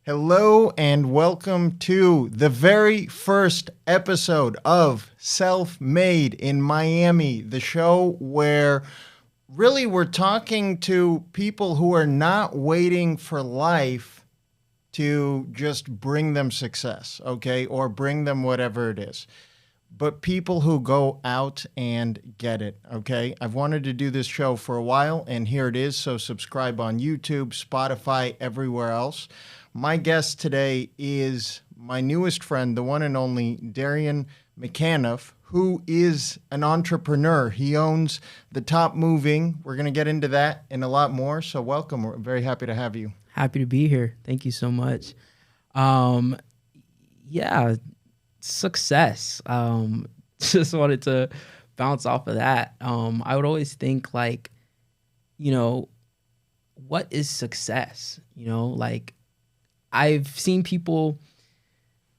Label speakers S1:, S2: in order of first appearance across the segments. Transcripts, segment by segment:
S1: Hello and welcome to the very first episode of Self-Made in Miami, the show where really we're talking to people who are not waiting for life to just bring them success, okay, or bring them whatever it is, but people who go out and get it, okay? I've wanted to do this show for a while, and here it is, so subscribe on YouTube, Spotify, everywhere else. My guest today is my newest friend, the one and only Darian Mcanuff, who is an entrepreneur. He owns The Top Moving. We're going to get into that and a lot more, so welcome. We're very happy to have you.
S2: Happy to be here. Thank you so much. Success. Just wanted to bounce off of that. I would always think what is success? I've seen people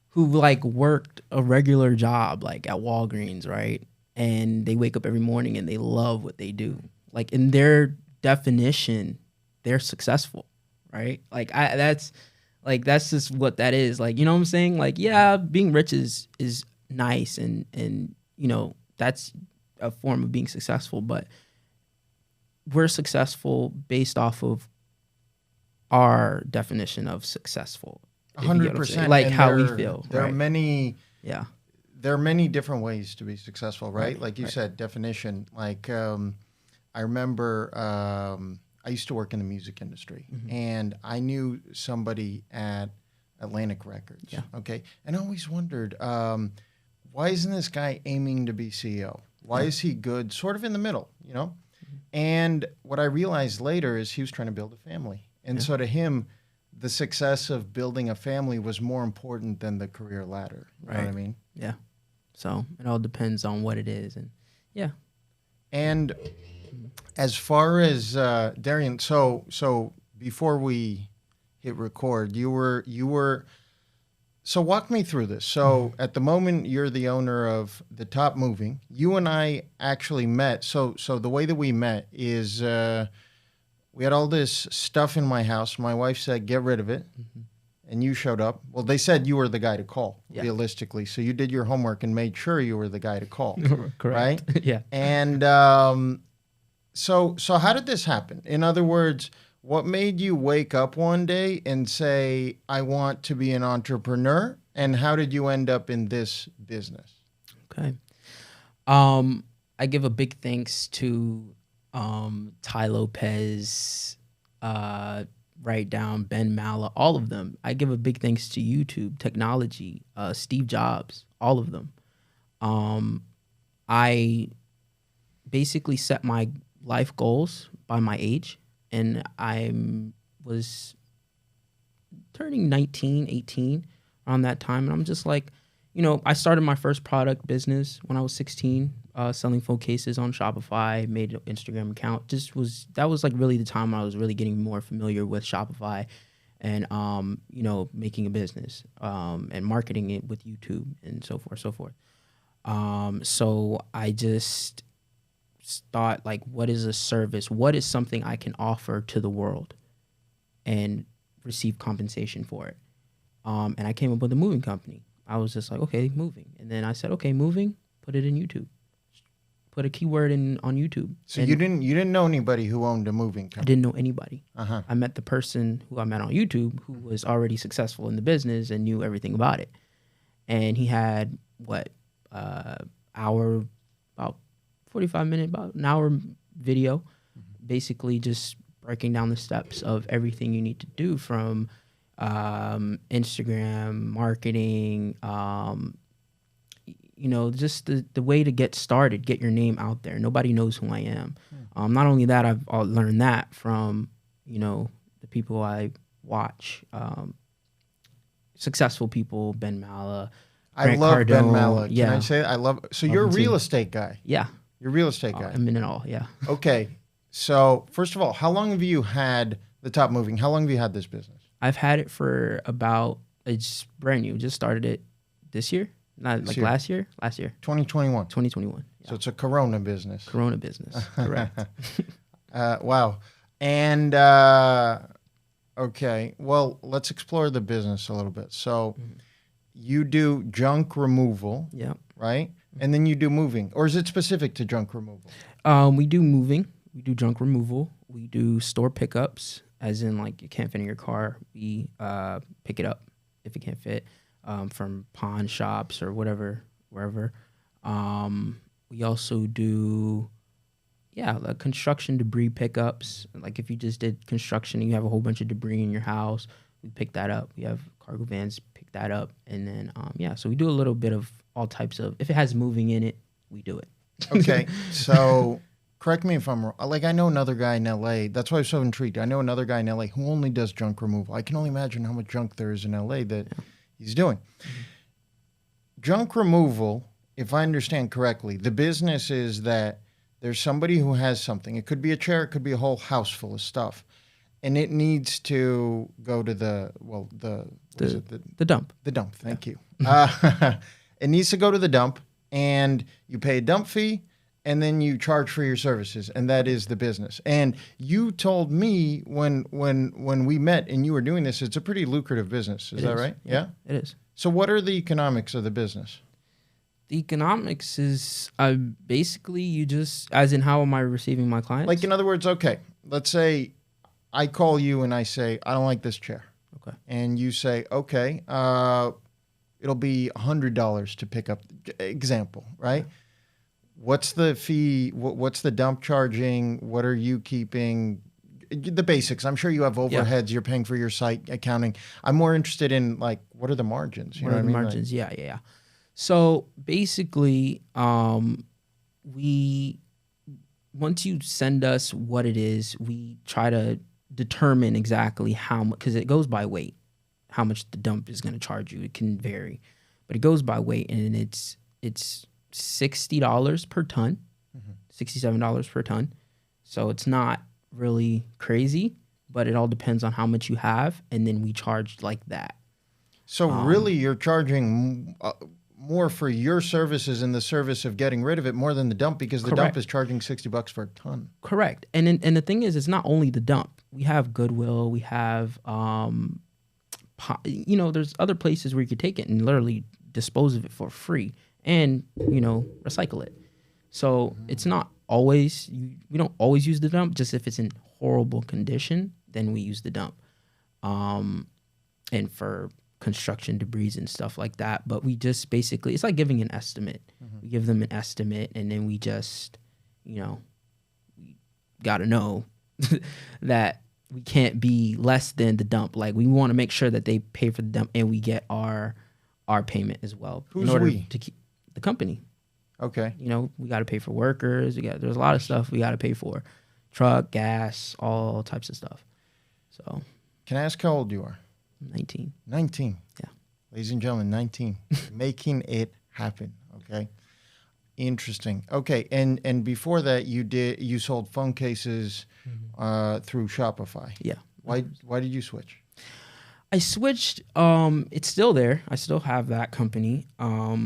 S2: who worked a regular job at Walgreens, right? And they wake up every morning and they love what they do. In their definition, they're successful, right? That's just what that is. You know what I'm saying? Being rich is nice and that's a form of being successful, but we're successful based off of our definition of successfursuccessful.
S1: 100%.
S2: How we feel.
S1: There are many.
S2: Yeah.
S1: There are many different ways to be successful, right? Like you
S2: right.
S1: said, definition. I remember I used to work in the music industry, and I knew somebody at Atlantic Records.
S2: Yeah.
S1: Okay, and I always wondered, why isn't this guy aiming to be CEO? Why is he good? Sort of in the middle, you know. And what I realized later is he was trying to build a family. And so to him, the success of building a family was more important than the career ladder. You know what I mean?
S2: Yeah. So it all depends on what it is. And yeah.
S1: And as far as Darian, so before we hit record, you were so walk me through this. So at the moment, you're the owner of The Top Moving. You and I actually met. So the way that we met is we had all this stuff in my house. My wife said, get rid of it. And you showed up. Well, they said you were the guy to call, realistically. So you did your homework and made sure you were the guy to call.
S2: Correct.
S1: Right?
S2: Yeah.
S1: And so how did this happen? In other words, what made you wake up one day and say, I want to be an entrepreneur? And how did you end up in this business?
S2: Okay. I give a big thanks to Ty Lopez, Write Down, Ben Mala, all of them. I give a big thanks to YouTube, technology, Steve Jobs, all of them. I basically set my life goals by my age, and I was turning 19, 18 around that time, and I'm just I started my first product business when I was 16, selling phone cases on Shopify, made an Instagram account. That was really the time I was really getting more familiar with Shopify and, making a business and marketing it with YouTube and so forth. So I just thought, what is a service? What is something I can offer to the world and receive compensation for it? And I came up with a moving company. I was just okay, moving. And then I said, okay, moving, put it in YouTube. Put a keyword on YouTube.
S1: So you didn't know anybody who owned a moving company?
S2: I didn't know anybody.
S1: Uh-huh.
S2: I met the person who I met on YouTube who was already successful in the business and knew everything about it. And he had hour, about 45 minute, about an hour video, basically just breaking down the steps of everything you need to do from Instagram, marketing, just the way to get started, get your name out there. Nobody knows who I am. Not only that, I've learned that from, the people I watch, successful people, Ben Mala,
S1: I love
S2: Cardone.
S1: Ben Mala. Can
S2: Yeah.
S1: I say I love? So you're a real estate guy.
S2: Yeah.
S1: You're a real estate guy.
S2: I'm in it all. Yeah.
S1: Okay. So first of all, how long have you had The Top Moving? How long have you had this business?
S2: I've had it for it's brand new. Just started it this year. Not
S1: This year.
S2: last year.
S1: 2021.
S2: 2021. Yeah.
S1: So it's a Corona business.
S2: Corona business. Correct.
S1: Wow. And Okay. Well, let's explore the business a little bit. So you do junk removal,
S2: Yeah.
S1: right? And then you do moving. Or is it specific to junk removal?
S2: We do moving. We do junk removal. We do store pickups, as in like it can't fit in your car. We pick it up if it can't fit from pawn shops or whatever, wherever. We also do, like construction debris pickups. Like if you just did construction and you have a whole bunch of debris in your house, we pick that up. We have cargo vans pick that up. And then, so we do a little bit of all types of, if it has moving in it, we do it.
S1: Okay. So correct me if I'm wrong. Like I know another guy in LA. That's why I'm so intrigued. I know another guy in LA who only does junk removal. I can only imagine how much junk there is in LA that he's doing. Junk removal, if I understand correctly, the business is that there's somebody who has something. It could be a chair. It could be a whole house full of stuff. And it needs to go to the
S2: dump.
S1: The dump. Thank you. It needs to go to the dump, and you pay a dump fee, and then you charge for your services, and that is the business. And you told me when we met and you were doing this, it's a pretty lucrative business. Is that right? Yeah,
S2: it is.
S1: So what are the economics of the business?
S2: The economics is basically you just, as in how am I receiving my clients?
S1: Like in other words, okay, let's say I call you and I say, I don't like this chair.
S2: Okay.
S1: And you say, okay, it'll be $100 to pick up, example, right? Yeah. What's the fee? What's the dump charging? What are you keeping? The basics. I'm sure you have overheads. Yeah. You're paying for your site accounting. I'm more interested in like, what are the margins? You know what I mean?
S2: Margins? Like, yeah. So basically, once you send us what it is, we try to determine exactly how much, because it goes by weight, how much the dump is going to charge you. It can vary, but it goes by weight, and it's $60 per ton, $67 per ton. So it's not really crazy, but it all depends on how much you have, and then we charge like that.
S1: So really, you're charging more for your services in the service of getting rid of it more than the dump, because the dump is charging $60 for a ton.
S2: Correct. And the thing is, it's not only the dump. We have Goodwill. We have, there's other places where you could take it and literally dispose of it for free and, recycle it. So it's not always, we don't always use the dump. Just if it's in horrible condition, then we use the dump. And for construction debris and stuff like that, but we just basically, it's like giving an estimate. We give them an estimate, and then we just, we got to know that we can't be less than the dump. Like we want to make sure that they pay for the dump and we get our payment as well.
S1: Who's
S2: in order
S1: we?
S2: To keep the company.
S1: Okay.
S2: We got to pay for workers. There's a lot of stuff we got to pay for, truck, gas, all types of stuff. So.
S1: Can I ask how old you are?
S2: 19.
S1: 19.
S2: Yeah.
S1: Ladies and gentlemen, 19. Making it happen. Okay. Interesting. Okay. And before that, you sold phone cases through Shopify.
S2: Yeah.
S1: Why did you switch?
S2: I switched. It's still there. I still have that company. I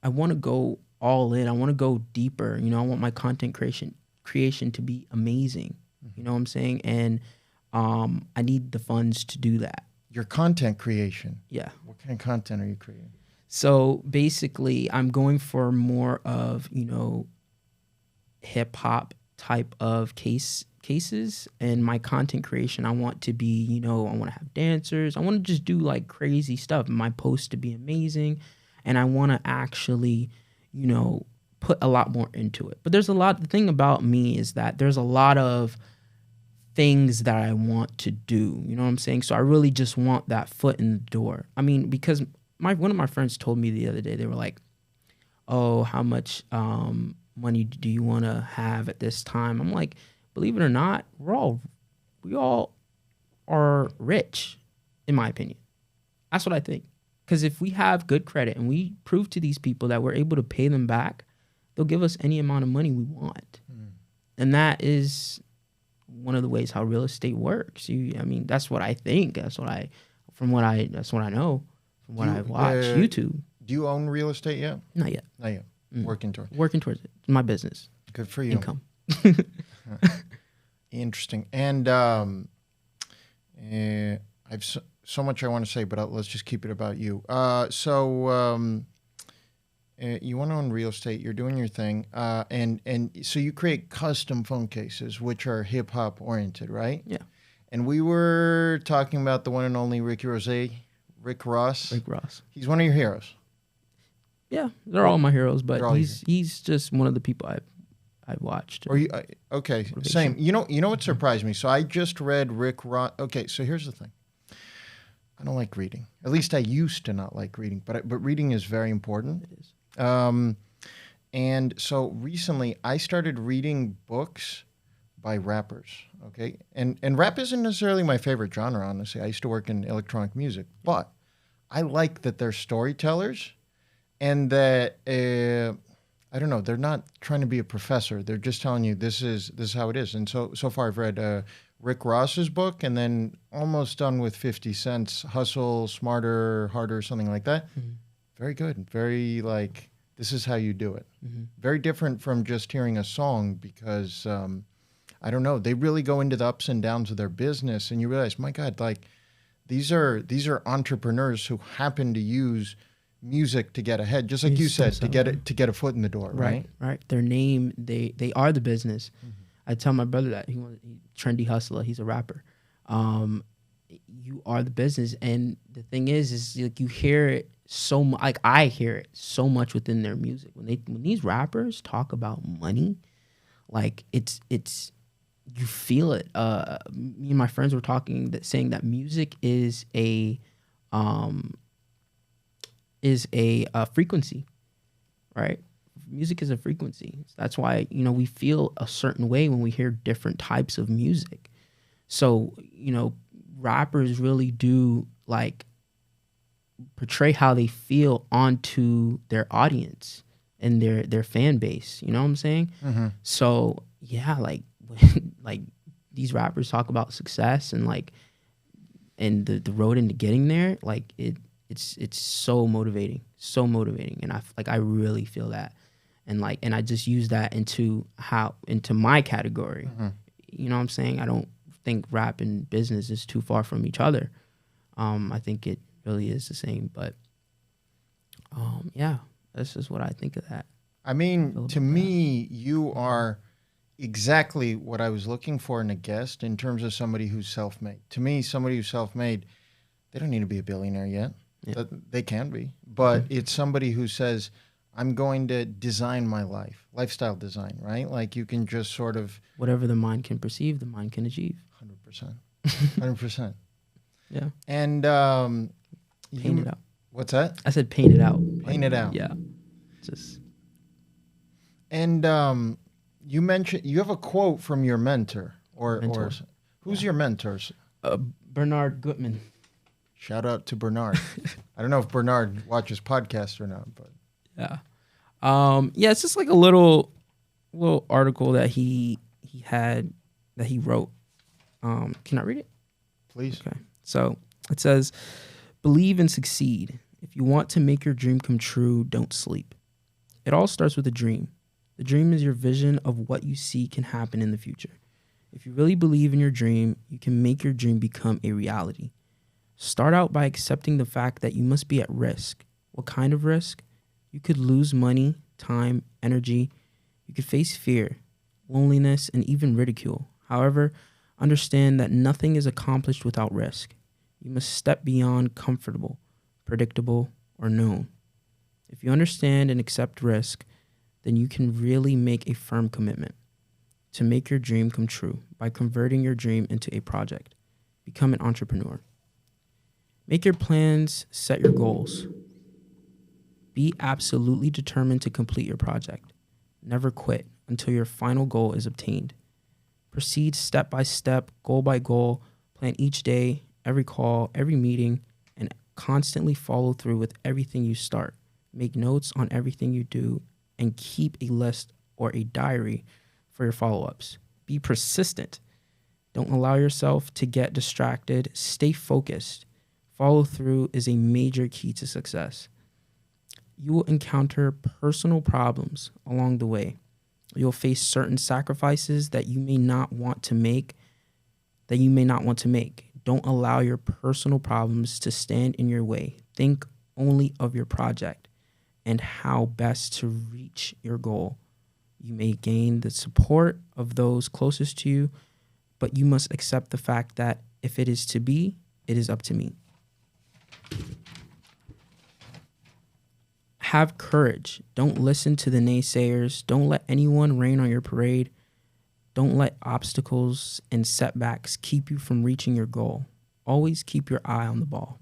S2: want to go all in. I want to go deeper. I want my content creation to be amazing. You know what I'm saying? And I need the funds to do that.
S1: Your content creation?
S2: Yeah.
S1: What kind of content are you creating?
S2: So basically, I'm going for more of, hip hop type of cases, and my content creation, I want to be, I want to have dancers. I want to just do like crazy stuff. My posts to be amazing, and I want to actually, put a lot more into it. But the thing about me is that there's a lot of things that I want to do. You know what I'm saying? So I really just want that foot in the door. I mean, because one of my friends told me the other day, they were like, oh, how much money do you want to have at this time? I'm like, believe it or not, we all are rich, in my opinion. That's what I think. Because if we have good credit and we prove to these people that we're able to pay them back, they'll give us any amount of money we want. And that is one of the ways how real estate works. That's what I think. That's what I know from what I've watched YouTube.
S1: Do you own real estate yet?
S2: Not yet.
S1: Working towards it.
S2: Working towards it. My business.
S1: Good for you.
S2: Income.
S1: Interesting. And I've so much I want to say, but let's just keep it about you. You went on real estate. You're doing your thing, and so you create custom phone cases, which are hip hop oriented, right?
S2: Yeah.
S1: And we were talking about the one and only Rick Ross.
S2: Rick Ross.
S1: He's one of your heroes.
S2: Yeah, they're all my heroes, but he's just one of the people I've watched.
S1: Or you okay? Same. You know what surprised me? So I just read Rick Ross. Okay, so here's the thing. I don't like reading. At least I used to not like reading, but reading is very important.
S2: It is.
S1: And so recently I started reading books by rappers. Okay, and rap isn't necessarily my favorite genre. Honestly, I used to work in electronic music, but I like that they're storytellers, and that I don't know, they're not trying to be a professor. They're just telling you this is how it is. And so far I've read Rick Ross's book, and then almost done with 50 Cent's Hustle, Smarter, Harder, something like that. Mm-hmm. Very good. Very like, this is how you do it. Mm-hmm. Very different from just hearing a song, because I don't know, they really go into the ups and downs of their business, and you realize, my God, like these are entrepreneurs who happen to use music to get ahead, just like you said, to get a foot in the door, right?
S2: Right. Their name, they are the business. Mm-hmm. I tell my brother that he's trendy hustler. He's a rapper. You are the business, and the thing is like you hear it so much. Like I hear it so much within their music when these rappers talk about money, like it's you feel it. Me and my friends were saying that music is a frequency, right? Music is a frequency. That's why, we feel a certain way when we hear different types of music. So, rappers really do like portray how they feel onto their audience and their fan base. You know what I'm saying? Mm-hmm. So yeah, like like these rappers talk about success and the road into getting there. Like it's so motivating, and I really feel that. And I just use that into my category. Mm-hmm. You know what I'm saying? I don't think rap and business is too far from each other. I think it really is the same. But yeah, that's just what I think of that.
S1: I mean, to me, you are exactly what I was looking for in a guest in terms of somebody who's self-made. To me, somebody who's self-made, they don't need to be a billionaire yet. Yeah. They can be. But it's somebody who says, I'm going to design my life, lifestyle design, right? Like you can just sort of...
S2: Whatever the mind can perceive, the mind can achieve.
S1: 100%. 100%.
S2: Yeah.
S1: And...
S2: paint it out.
S1: What's that?
S2: I said paint it out.
S1: Paint it out.
S2: Yeah. Just...
S1: And you mentioned... You have a quote from your mentor. Or who's your mentors?
S2: Bernard Gutman.
S1: Shout out to Bernard. I don't know if Bernard watches podcasts or not, but...
S2: Yeah. Yeah, it's just like a little article that he wrote. Can I read it?
S1: Please.
S2: Okay. So it says, believe and succeed. If you want to make your dream come true, don't sleep. It all starts with a dream. The dream is your vision of what you see can happen in the future. If you really believe in your dream, you can make your dream become a reality. Start out by accepting the fact that you must be at risk. What kind of risk? You could lose money, time, energy. You could face fear, loneliness, and even ridicule. However, understand that nothing is accomplished without risk. You must step beyond comfortable, predictable, or known. If you understand and accept risk, then you can really make a firm commitment to make your dream come true by converting your dream into a project. Become an entrepreneur. Make your plans, set your goals. Be absolutely determined to complete your project. Never quit until your final goal is obtained. Proceed step by step, goal by goal. Plan each day, every call, every meeting, and constantly follow through with everything you start. Make notes on everything you do, and keep a list or a diary for your follow-ups. Be persistent. Don't allow yourself to get distracted. Stay focused. Follow through is a major key to success. You will encounter personal problems along the way. You'll face certain sacrifices that you may not want to make, Don't allow your personal problems to stand in your way. Think only of your project and how best to reach your goal. You may gain the support of those closest to you, but you must accept the fact that if it is to be, it is up to me. Have courage. Don't listen to the naysayers. Don't let anyone rain on your parade. Don't let obstacles and setbacks keep you from reaching your goal. Always keep your eye on the ball.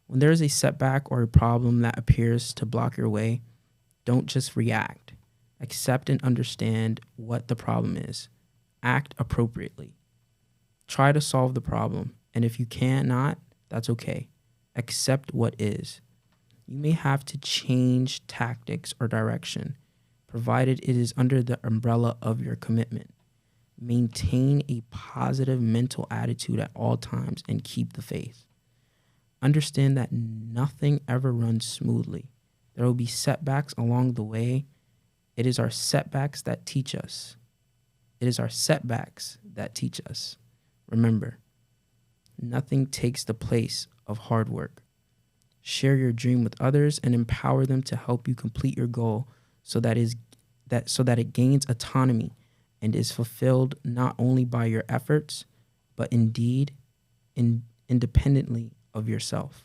S2: When there is a setback or a problem that appears to block your way, don't just react. Accept and understand what the problem is. Act appropriately. Try to solve the problem, and if you cannot, that's okay. Accept what is. You may have to change tactics or direction, provided it is under the umbrella of your commitment. Maintain a positive mental attitude at all times and keep the faith. Understand that nothing ever runs smoothly. There will be setbacks along the way. It is our setbacks that teach us. Remember, nothing takes the place of hard work. Share your dream with others and empower them to help you complete your goal so that it gains autonomy and is fulfilled not only by your efforts, but indeed independently of yourself.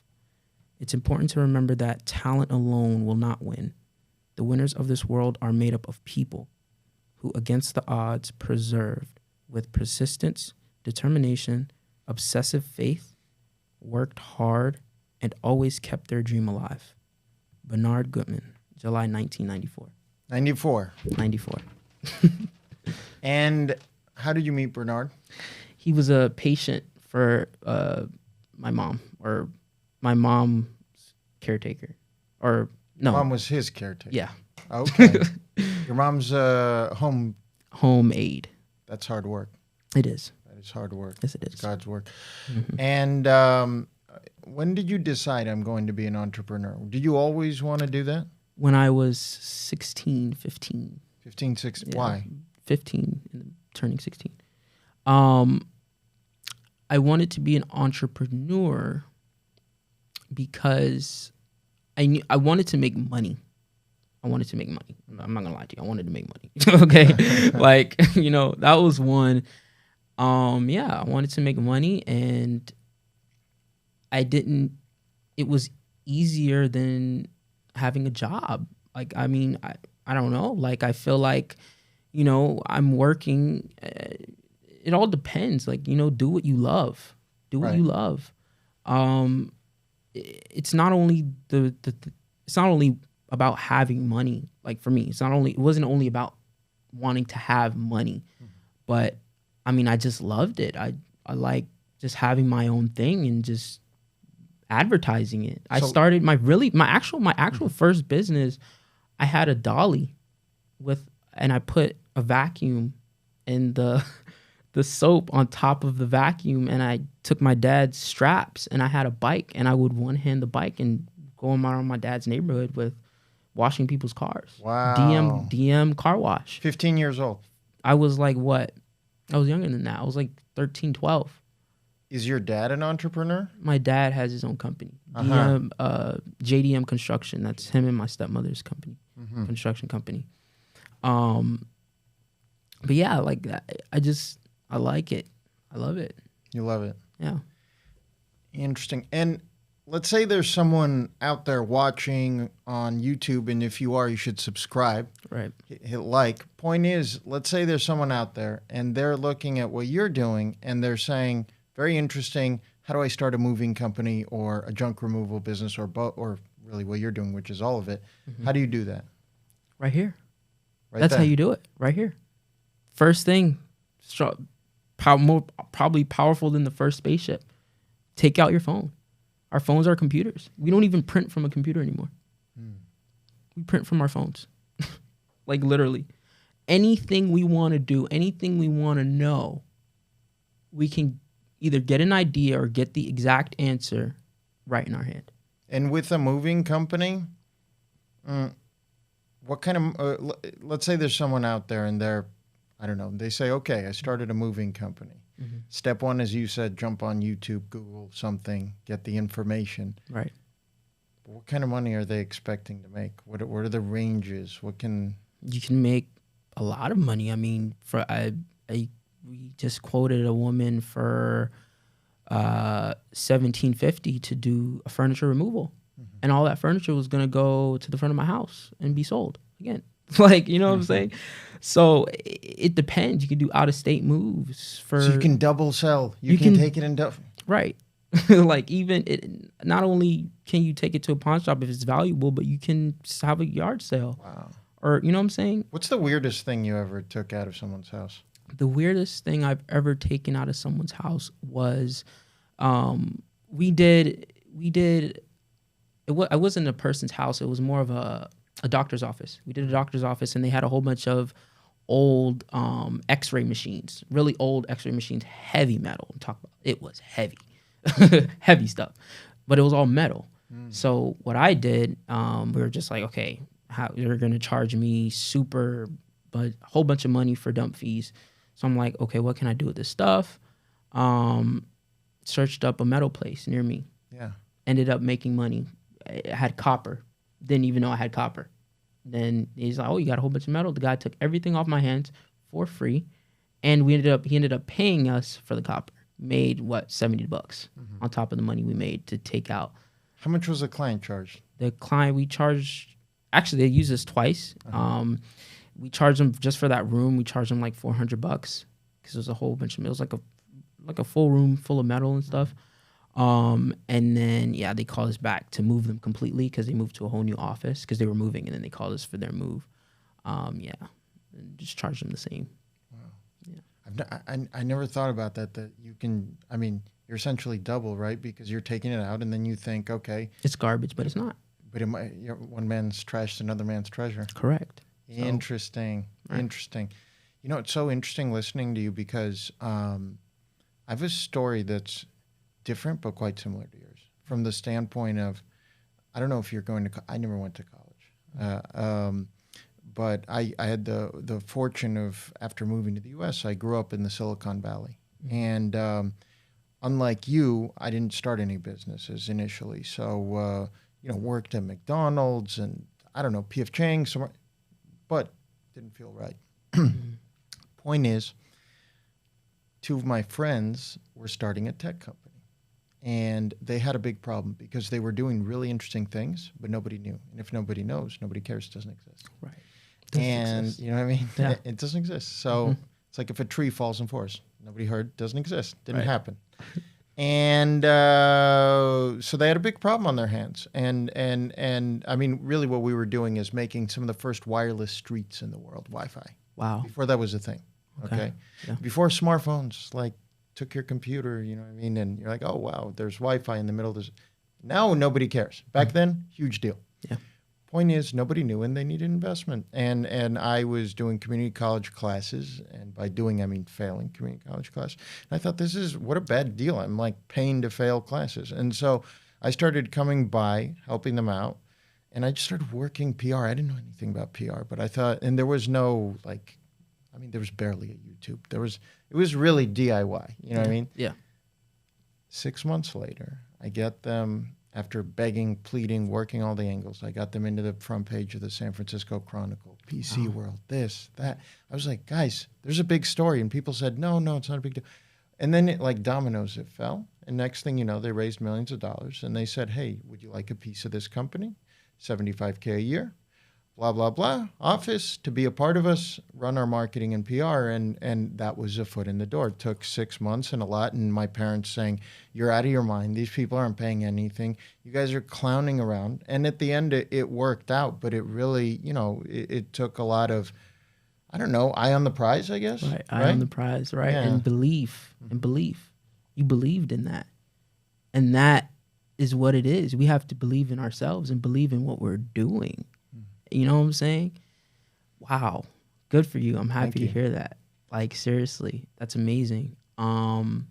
S2: It's important to remember that talent alone will not win. The winners of this world are made up of people who, against the odds, persevered with persistence, determination, obsessive faith, worked hard, and always kept their dream alive. Bernard Goodman, July 1994.
S1: 94. And how did you meet Bernard?
S2: He was a patient for my mom's caretaker. Or no.
S1: Mom was his caretaker?
S2: Yeah.
S1: Okay. Your mom's home
S2: aide.
S1: That's hard work.
S2: It is.
S1: That is hard work.
S2: Yes, it is.
S1: It's God's work.
S2: Mm-hmm.
S1: And when did you decide I'm going to be an entrepreneur? Did you always want to do that?
S2: When I was 15.
S1: 15, 16.
S2: Yeah,
S1: Why?
S2: 15 and turning 16. I wanted to be an entrepreneur because I wanted to make money. I'm not gonna lie to you. I wanted to make money. Okay. That was one. I wanted to make money, and it was easier than having a job. I don't know. I feel like, I'm working. It all depends. Do what you love. Do what you love. It's not only it's not only about having money. For me, it wasn't only about wanting to have money, but I just loved it. I like just having my own thing and just advertising it. I started my actual first business. I had a dolly and I put a vacuum in the soap on top of the vacuum, and I took my dad's straps, and I had a bike, and I would one hand the bike and go around my dad's neighborhood with washing people's cars.
S1: Wow.
S2: DM car wash.
S1: 15 years old.
S2: I was like, what? I was younger than that. I was like 13, 12.
S1: Is your dad an entrepreneur?
S2: My dad has his own company. JDM Construction. That's him and my stepmother's company. Mm-hmm. Construction company. But yeah, I like it. I love it.
S1: You love it.
S2: Yeah.
S1: Interesting. And let's say there's someone out there watching on YouTube, and if you are, you should subscribe.
S2: Right.
S1: Hit like. Point is, let's say there's someone out there, and they're looking at what you're doing, and they're saying, very interesting, how do I start a moving company or a junk removal business or really what you're doing, which is all of it. Mm-hmm. How do you do that?
S2: Right here. That's how you do it. Right here. First thing, more probably powerful than the first spaceship. Take out your phone. Our phones are computers. We don't even print from a computer anymore. We print from our phones. Literally. Anything we want to do, anything we want to know, we can either get an idea or get the exact answer right in our hand.
S1: And with a moving company, what kind of, let's say there's someone out there and they're, I don't know, they say, okay, I started a moving company. Mm-hmm. Step one, as you said, jump on YouTube, Google something, get the information.
S2: Right.
S1: What kind of money are they expecting to make? What are the ranges? You
S2: can make a lot of money. I mean, we just quoted a woman for $1,750 to do a furniture removal, mm-hmm. and all that furniture was gonna go to the front of my house and be sold again. Like, you know what I'm saying? So it depends. You can do out of state moves so
S1: you can double sell. You can take it and double.
S2: Right. Like not only can you take it to a pawn shop if it's valuable, but you can have a yard sale. Wow. Or, you know what I'm saying?
S1: What's the weirdest thing you ever took out of someone's house?
S2: The weirdest thing I've ever taken out of someone's house was, I wasn't a person's house. It was more of a doctor's office. We did a doctor's office, and they had a whole bunch of old X-ray machines, really old X-ray machines, heavy metal. I'm talking about it was heavy, heavy stuff, but it was all metal. So what I did, we were just like, okay, you're gonna charge me but a whole bunch of money for dump fees. So I'm like, okay, what can I do with this stuff? Searched up a metal place near me.
S1: Yeah.
S2: Ended up making money. I had copper. Didn't even know I had copper. Then he's like, oh, you got a whole bunch of metal. The guy took everything off my hands for free, and he ended up paying us for the copper. Made $70 mm-hmm. on top of the money we made to take out.
S1: How much was the client charged?
S2: The client we charged. Actually, they used us twice. Uh-huh. We charged them just for that room. We charged them like $400 because it was a whole bunch of. It was like a full room full of metal and stuff. And then, they called us back to move them completely because they moved to a whole new office because they were moving, and then they called us for their move. And just charged them the same.
S1: Wow. Yeah. I never thought about that you can, I mean, you're essentially double, right? Because you're taking it out and then you think, okay.
S2: It's garbage, but it's not.
S1: But one man's trash is another man's treasure.
S2: Correct.
S1: Interesting. Right. Interesting. You know, it's so interesting listening to you because I have a story that's different but quite similar to yours from the standpoint of, I don't know if you're going to, I never went to college, but I had the fortune of, after moving to the U.S., I grew up in the Silicon Valley. And unlike you, I didn't start any businesses initially. So, worked at McDonald's and, I don't know, P.F. Chang, somewhere, but didn't feel right. Point is, two of my friends were starting a tech company. And they had a big problem because they were doing really interesting things, but nobody knew. And if nobody knows, nobody cares. It doesn't exist.
S2: Right.
S1: And you know what I mean?
S2: Yeah.
S1: It doesn't exist. So it's like if a tree falls in forest, nobody heard, doesn't exist, didn't happen. And so they had a big problem on their hands. And I mean, really what we were doing is making some of the first wireless streets in the world, Wi-Fi.
S2: Wow.
S1: Before that was a thing. Okay. Yeah. Before smartphones, like, took your computer, you know what I mean? And you're like, oh, wow, there's Wi-Fi in the middle of this. Now nobody cares. Back then, huge deal.
S2: Yeah.
S1: Point is, nobody knew, and they needed investment. And I was doing community college classes, and by doing, I mean failing community college classes. And I thought, what a bad deal. I'm like paying to fail classes. And so I started coming by, helping them out, and I just started working PR. I didn't know anything about PR, but I thought, and there was no, there was barely a YouTube. It was really DIY. You know what I mean?
S2: Yeah.
S1: 6 months later, I get them, after begging, pleading, working all the angles, I got them into the front page of the San Francisco Chronicle, PC World, this, that. I was like, guys, there's a big story. And people said, no, it's not a big deal. And then like dominoes, it fell. And next thing you know, they raised millions of dollars. And they said, hey, would you like a piece of this company? $75K a year. Blah, blah, blah, office, to be a part of us, run our marketing and PR, and that was a foot in the door. It took 6 months and a lot, and my parents saying, you're out of your mind. These people aren't paying anything. You guys are clowning around. And at the end, it worked out, but it really, it took a lot of, I don't know, eye on the prize, I guess.
S2: Right, eye on the prize, right? Yeah. And belief. You believed in that. And that is what it is. We have to believe in ourselves and believe in what we're doing. You know what I'm saying? Wow. Good for you. I'm happy to hear that. Like, seriously, that's amazing. But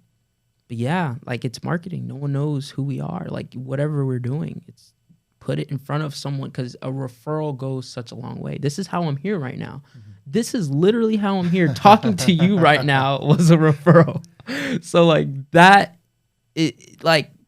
S2: yeah, like, it's marketing. No one knows who we are. Like, whatever we're doing, it's put it in front of someone, because a referral goes such a long way. This is how I'm here right now. This is literally how I'm here talking to you right now was a referral. So like that,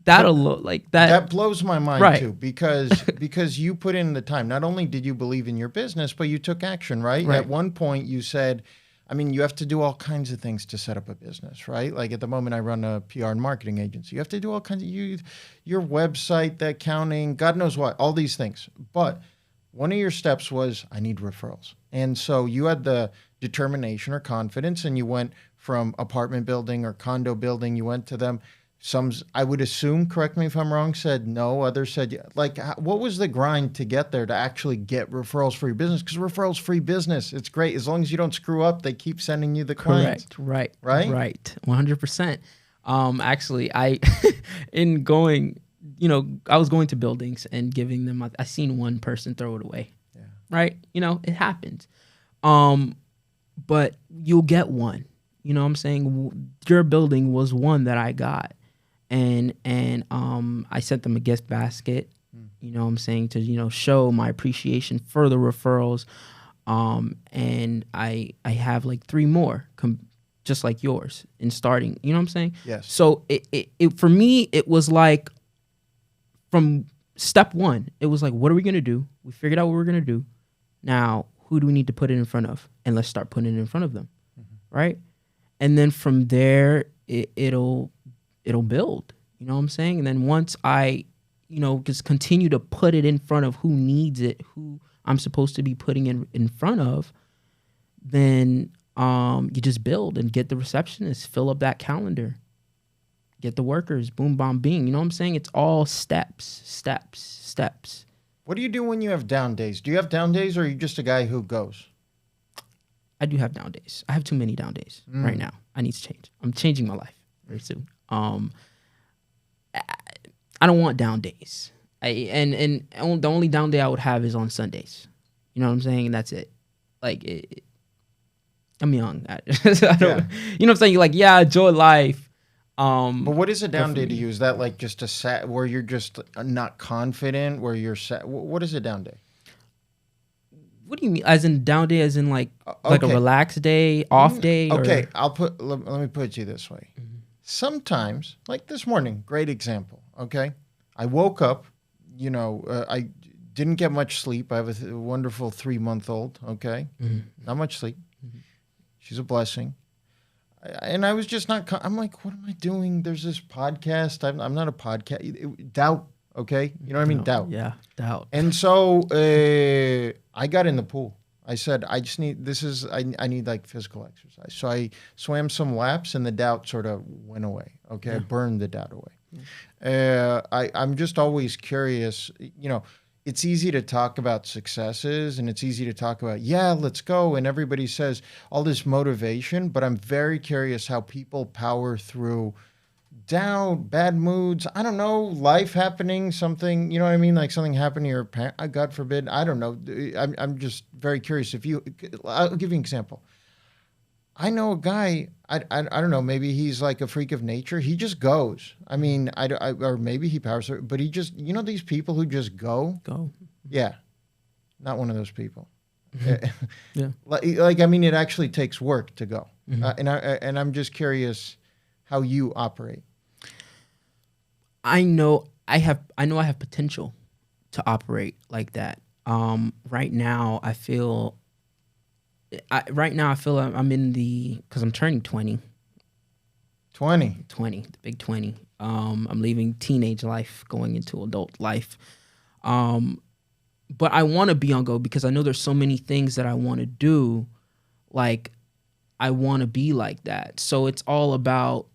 S1: that blows my mind
S2: right.
S1: too, because you put in the time. Not only did you believe in your business, but you took action, right? At one point you said, I mean, you have to do all kinds of things to set up a business, right? Like at the moment I run a PR and marketing agency. You have to do all kinds of, your website, the accounting, God knows what, all these things. But one of your steps was, I need referrals. And so you had the determination or confidence, and you went from apartment building or condo building, you went to them. Some, I would assume, correct me if I'm wrong, said no. Others said, yeah. Like, what was the grind to get there to actually get referrals for your business? Because referrals free business. It's great. As long as you don't screw up, they keep sending you the clients.
S2: Correct.
S1: Right?
S2: 100%. Actually, I, in going, I was going to buildings and giving them, I seen one person throw it away. Yeah. Right? It happens. But you'll get one. You know what I'm saying? Your building was one that I got. And I sent them a gift basket, you know what I'm saying, to, show my appreciation for the referrals. And I have like 3 more, just like yours, in starting, you know what I'm saying?
S1: Yes.
S2: So it for me, it was like, from step 1, it was like, what are we going to do? We figured out what we're going to do. Now, who do we need to put it in front of? And let's start putting it in front of them, right? And then from there, it'll build, you know what I'm saying? And then once I, just continue to put it in front of who needs it, who I'm supposed to be putting in front of, then you just build and get the receptionists, fill up that calendar, get the workers, boom, bomb, bing. You know what I'm saying? It's all steps.
S1: What do you do when you have down days? Do you have down days, or are you just a guy who goes?
S2: I do have down days. I have too many down days right now. I need to change. I'm changing my life very soon. I don't want down days. And the only down day I would have is on Sundays. You know what I'm saying? And that's it. Like, I'm young. I don't, You know what I'm saying? You're like, yeah, enjoy life.
S1: But what is a down day to you? Is that like just where you're just not confident, where you're sad? What is a down day?
S2: What do you mean? As in down day, as in like a relaxed day, off day?
S1: Okay, let me put it to you this way. Sometimes, like this morning, great example, okay? I woke up, I didn't get much sleep. I have a wonderful 3-month-old, okay? Not much sleep. She's a blessing. And I was just not, I'm like, what am I doing? There's this podcast. I'm not a podcast. Doubt, okay? You know what I mean? Doubt.
S2: Yeah, doubt.
S1: And so I got in the pool. I said, I just need, I need like physical exercise. So I swam some laps and the doubt sort of went away. Okay. Yeah. I burned the doubt away. I'm just always curious, it's easy to talk about successes and it's easy to talk about, yeah, let's go. And everybody says all this motivation, but I'm very curious how people power through doubt, bad moods, I don't know, life happening, something, you know what I mean? Like something happened to your parent, God forbid, I don't know. I'm just very curious. I'll give you an example. I know a guy, I don't know, maybe he's like a freak of nature. He just goes. I mean, or maybe he powers through, but he just, these people who just go. Yeah. Not one of those people. Yeah. Like, I mean, it actually takes work to go. And I'm just curious how you operate.
S2: I know I have potential to operate like that. Right now I feel I'm in because I'm turning 20.
S1: 20,
S2: the big 20. I'm leaving teenage life, going into adult life. But I want to be on go because I know there's so many things that I want to do. Like, I want to be like that. So it's all about,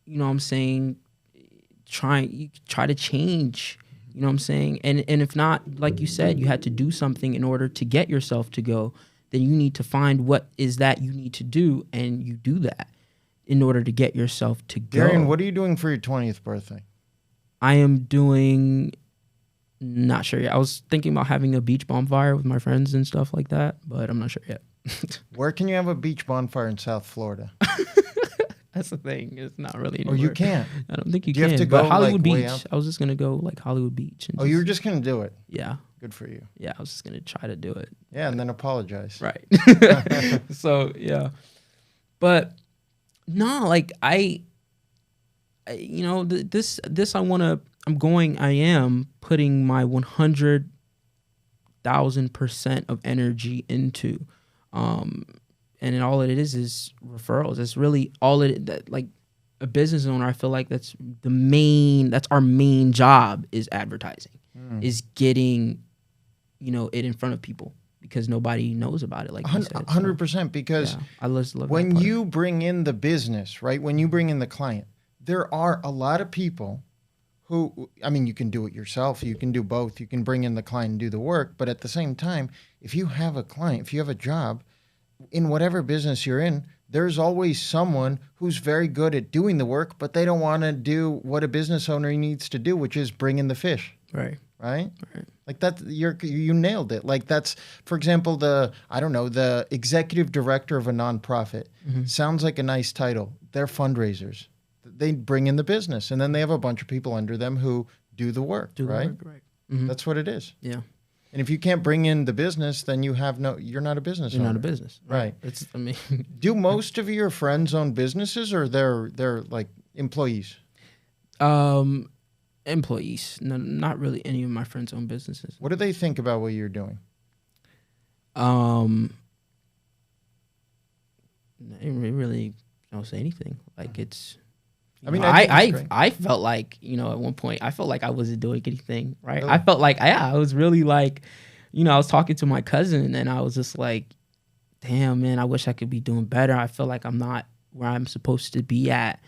S2: you know what I'm saying, try to change, you know what I'm saying? And if not, like you said, you had to do something in order to get yourself to go, then you need to find what is that you need to do, and you do that in order to get yourself to go.
S1: Darian, what are you doing for your 20th birthday?
S2: I am doing, not sure yet. I was thinking about having a beach bonfire with my friends and stuff like that, but I'm not sure yet.
S1: Where can you have a beach bonfire in South Florida?
S2: That's the thing. It's not really anywhere.
S1: Oh, you can't.
S2: I don't think you
S1: Do you
S2: can.
S1: have to
S2: but
S1: go,
S2: Hollywood
S1: like, way
S2: Beach.
S1: out?
S2: I was just gonna go like Hollywood Beach. And
S1: Oh, you were just going to do it.
S2: Yeah.
S1: Good for you.
S2: Yeah, I was just gonna try to do it.
S1: Yeah, and then apologize.
S2: Right. So yeah, but no, like I you know, this I am putting my 100,000% of energy into, and then all it is referrals. It's really all like a business owner. I feel like that's our main job is advertising, is getting, it in front of people because nobody knows about it. Like
S1: 100%, because
S2: I love
S1: when you bring in the business, right? When you bring in the client, there are a lot of people who, I mean, you can do it yourself. You can do both. You can bring in the client and do the work. But at the same time, if you have a client, if you have a job in whatever business you're in, there's always someone who's very good at doing the work, but they don't want to do what a business owner needs to do, which is bring in the fish.
S2: Right.
S1: Right? Like that, you nailed it. Like that's, for example, the executive director of a nonprofit. Sounds like a nice title. They're fundraisers. They bring in the business, and then they have a bunch of people under them who do the work. Right. That's what it is.
S2: Yeah.
S1: And if you can't bring in the business, then you're not a business owner.
S2: You're not a business.
S1: Right.
S2: I mean,
S1: do most of your friends own businesses, or they're like employees?
S2: Employees. No, not really any of my friends own businesses.
S1: What do they think about what you're doing?
S2: They really don't say anything. Like it's.
S1: I mean,
S2: I felt like, at one point I felt like I wasn't doing anything, right? Really? I felt like, I was really like, I was talking to my cousin and I was just like, damn, man, I wish I could be doing better. I feel like I'm not where I'm supposed to be at.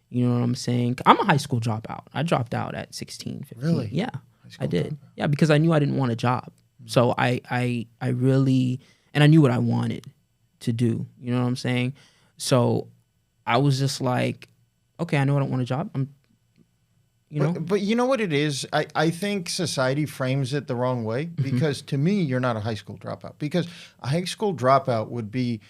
S2: You know what I'm saying? I'm a high school dropout. I dropped out at 16, 15. Really? Yeah, I did. Dropout. Yeah, because I knew I didn't want a job. So I really, and I knew what I wanted to do. You know what I'm saying? So I was just like, okay, I know I don't want a job.
S1: But you know what it is? I think society frames it the wrong way, because to me, you're not a high school dropout. Because a high school dropout would be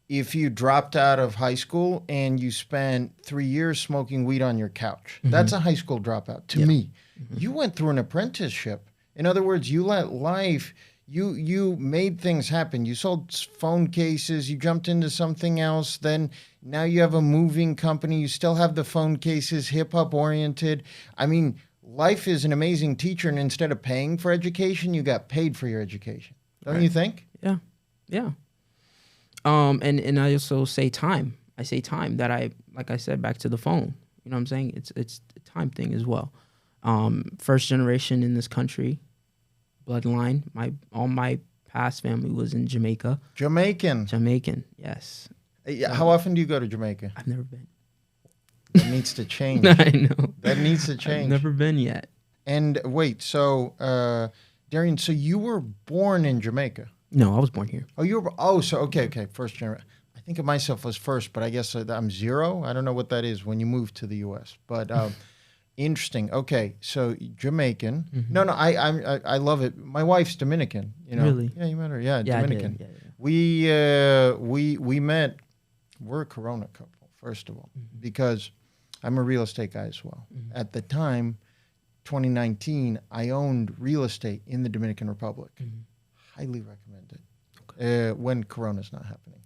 S1: if you dropped out of high school and you spent 3 years smoking weed on your couch. That's a high school dropout to me. You went through an apprenticeship. In other words, you let life... You made things happen. You sold phone cases. You jumped into something else. Then now you have a moving company. You still have the phone cases, hip-hop oriented. I mean, life is an amazing teacher, and instead of paying for education, you got paid for your education. Don't you think?
S2: Yeah. Yeah. And I also say time. I say time that like I said, back to the phone. You know what I'm saying? It's a time thing as well. First generation in this country. Bloodline. All my past family was in Jamaica. Jamaican, yes.
S1: How often do you go to Jamaica?
S2: I've never been.
S1: That needs to change.
S2: I know.
S1: That needs to change.
S2: I've never been yet.
S1: And wait, so Darian, so you were born in Jamaica?
S2: No, I was born here.
S1: Oh, you were. Oh, so okay. First generation. I think of myself as first, but I guess I'm zero. I don't know what that is when you move to the U.S. But. Interesting. Okay, so Jamaican. No, I love it. My wife's Dominican.
S2: Really?
S1: Yeah, you met her. Yeah, Dominican.
S2: I did. Yeah.
S1: We met. We're a Corona couple, first of all, because I'm a real estate guy as well. At the time, 2019, I owned real estate in the Dominican Republic. Highly recommend it. Okay. When Corona's not happening.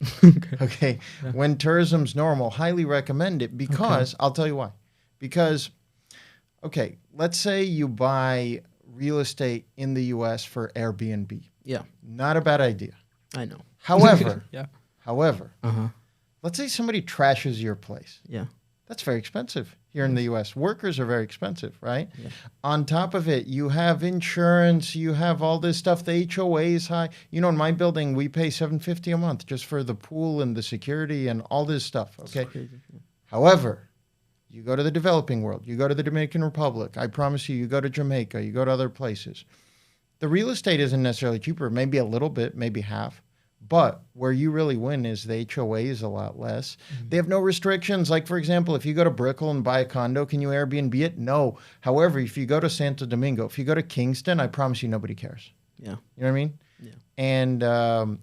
S1: Okay. Yeah. When tourism's normal, highly recommend it because I'll tell you why. Because okay, let's say you buy real estate in the U.S. for Airbnb.
S2: Yeah.
S1: Not a bad idea.
S2: I know.
S1: However,
S2: yeah.
S1: Let's say somebody trashes your place.
S2: Yeah.
S1: That's very expensive here in the U.S. Workers are very expensive, right?
S2: Yeah.
S1: On top of it, you have insurance, you have all this stuff. The HOA is high. In my building, we pay $750 a month just for the pool and the security and all this stuff, okay?
S2: That's crazy. Yeah.
S1: However, you go to the developing world, you go to the Dominican Republic, I promise you go to Jamaica, you go to other places. The real estate isn't necessarily cheaper, maybe a little bit, maybe half. But where you really win is the HOA is a lot less. They have no restrictions. Like, for example, if you go to Brickell and buy a condo, can you Airbnb it? No. However, if you go to Santo Domingo, if you go to Kingston, I promise you nobody cares.
S2: Yeah.
S1: You know what I mean?
S2: Yeah.
S1: And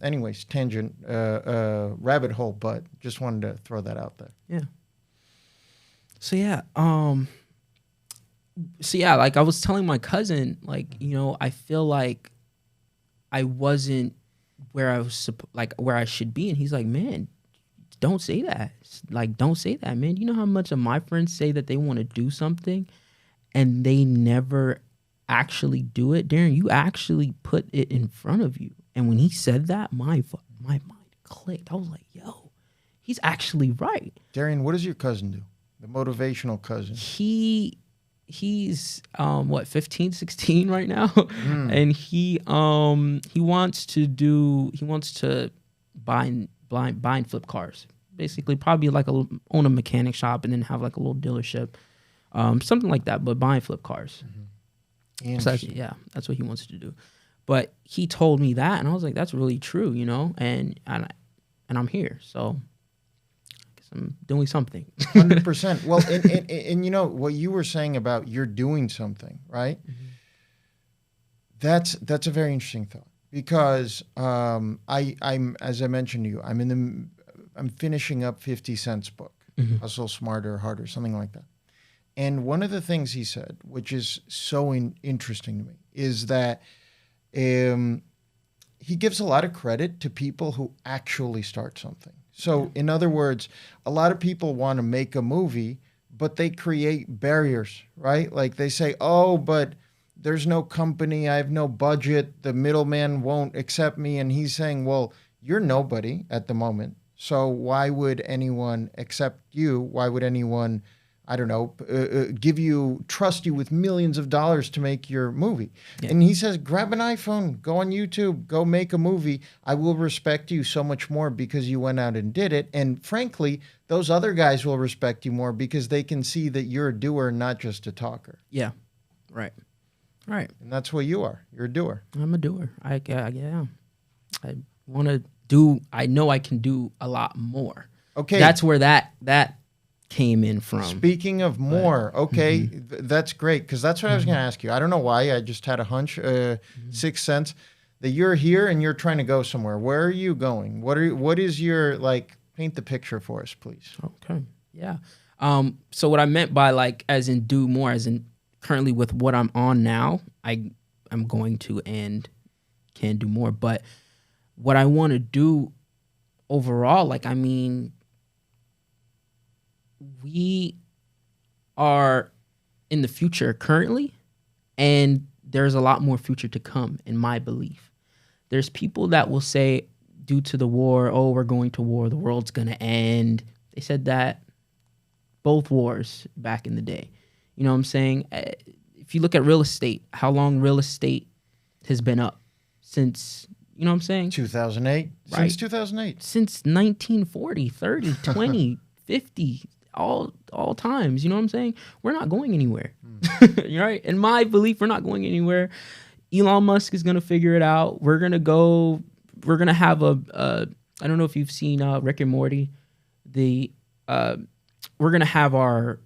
S1: anyways, tangent, rabbit hole, but just wanted to throw that out there.
S2: Yeah. So yeah, like I was telling my cousin, like, you know, I feel like I wasn't where I was like where I should be, and he's like, man, don't say that. Like, don't say that, man. You know how much of my friends say that they want to do something and they never actually do it? Darren, you actually put it in front of you. And when he said that, my mind clicked. I was like, yo, he's actually right.
S1: Darian, what does your cousin do? The motivational cousin.
S2: He's what, 15, 16 right now. And he wants to buy and flip cars. Basically, probably like own a mechanic shop and then have like a little dealership. Something like that, but buy and flip cars. So that's what he wants to do. But he told me that, and I was like, that's really true, you know? And I'm here, so I guess I'm doing something.
S1: 100%. Well, and you know, what you were saying about you're doing something, right? That's a very interesting thought, because I'm, as I mentioned to you, I'm finishing up 50 Cent's book, Hustle Smarter, Harder, something like that. And one of the things he said, which is so interesting to me, is that he gives a lot of credit to people who actually start something. So in other words, a lot of people want to make a movie, but they create barriers, right? Like they say, oh, but there's no company, I have no budget, the middleman won't accept me. And he's saying, well, you're nobody at the moment. So why would anyone accept you? Why would anyone, I don't know, trust you with millions of dollars to make your movie? Yeah. And he says, grab an iPhone, go on YouTube, go make a movie. I will respect you so much more because you went out and did it. And frankly, those other guys will respect you more because they can see that you're a doer, not just a talker.
S2: Yeah, right. Right.
S1: And that's what you are. You're a doer.
S2: I'm a doer. I want to do, I know I can do a lot more.
S1: Okay.
S2: That's where that came in from.
S1: Speaking of more, okay, that's great, because that's what I was going to ask you. I don't know why, I just had a hunch, 6 Cents, that you're here and you're trying to go somewhere. Where are you going? What is your, like, paint the picture for us, please.
S2: Okay, yeah. So what I meant by, like, as in do more, as in currently with what I'm on now, I'm going to and can do more. But what I want to do overall, like, I mean, we are in the future currently, and there's a lot more future to come, in my belief. There's people that will say, due to the war, oh, we're going to war, the world's going to end. They said that both wars back in the day. You know what I'm saying? If you look at real estate, how long real estate has been up since, you know what I'm saying?
S1: 2008. Right. Since 2008.
S2: Since 1940, 30, 20, 50, all times. You know what I'm saying? We're not going anywhere. Right? In my belief, we're not going anywhere. Elon Musk is going to figure it out. We're going to have I don't know if you've seen Rick and Morty. We're going to have our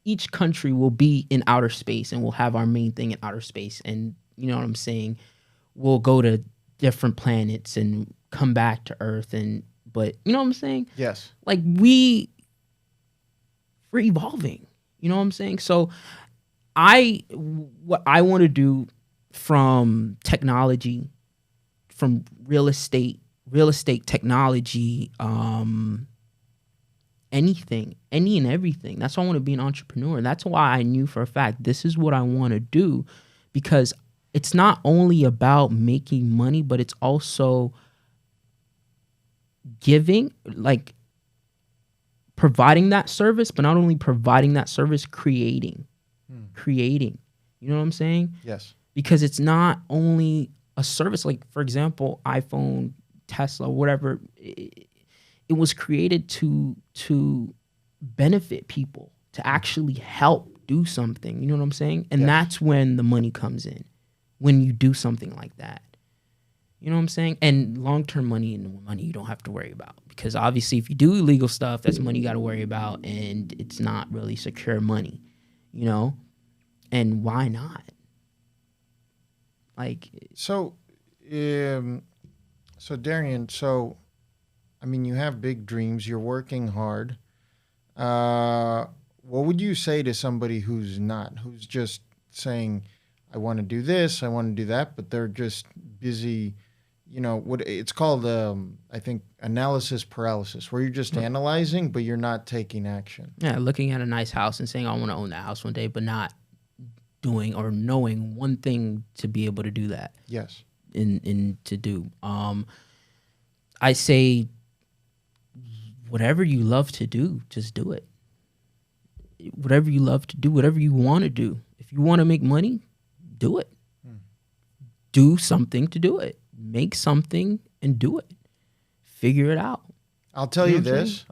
S2: each country will be in outer space, and we'll have our main thing in outer space. And you know what I'm saying? We'll go to different planets and come back to Earth. But you know what I'm saying?
S1: Yes.
S2: Like we're evolving. You know what I'm saying? So what I want to do from technology, from real estate technology, anything, any and everything. That's why I want to be an entrepreneur. That's why I knew for a fact this is what I want to do, because it's not only about making money, but it's also giving, like providing that service, but not only providing that service, creating. You know what I'm saying?
S1: Yes.
S2: Because it's not only a service, like for example, iPhone, Tesla, whatever, it was created to benefit people, to actually help do something. You know what I'm saying? And that's when the money comes in, when you do something like that. You know what I'm saying? And long-term money and money you don't have to worry about, because obviously if you do illegal stuff, that's money you got to worry about, and it's not really secure money, you know? And why not? Like,
S1: so Darian, I mean, you have big dreams. You're working hard. What would you say to somebody who's just saying, I want to do this, I want to do that, but they're just busy, what it's called, I think, analysis paralysis, where you're just analyzing, but you're not taking action.
S2: Yeah, looking at a nice house and saying, I want to own that house one day, but not doing or knowing one thing to be able to do that.
S1: Yes.
S2: In to do. I say, whatever you love to do, just do it. Whatever you love to do, whatever you want to do. If you want to make money, do it. Do something to do it. Make something and do it. Figure it out.
S1: I'll tell you this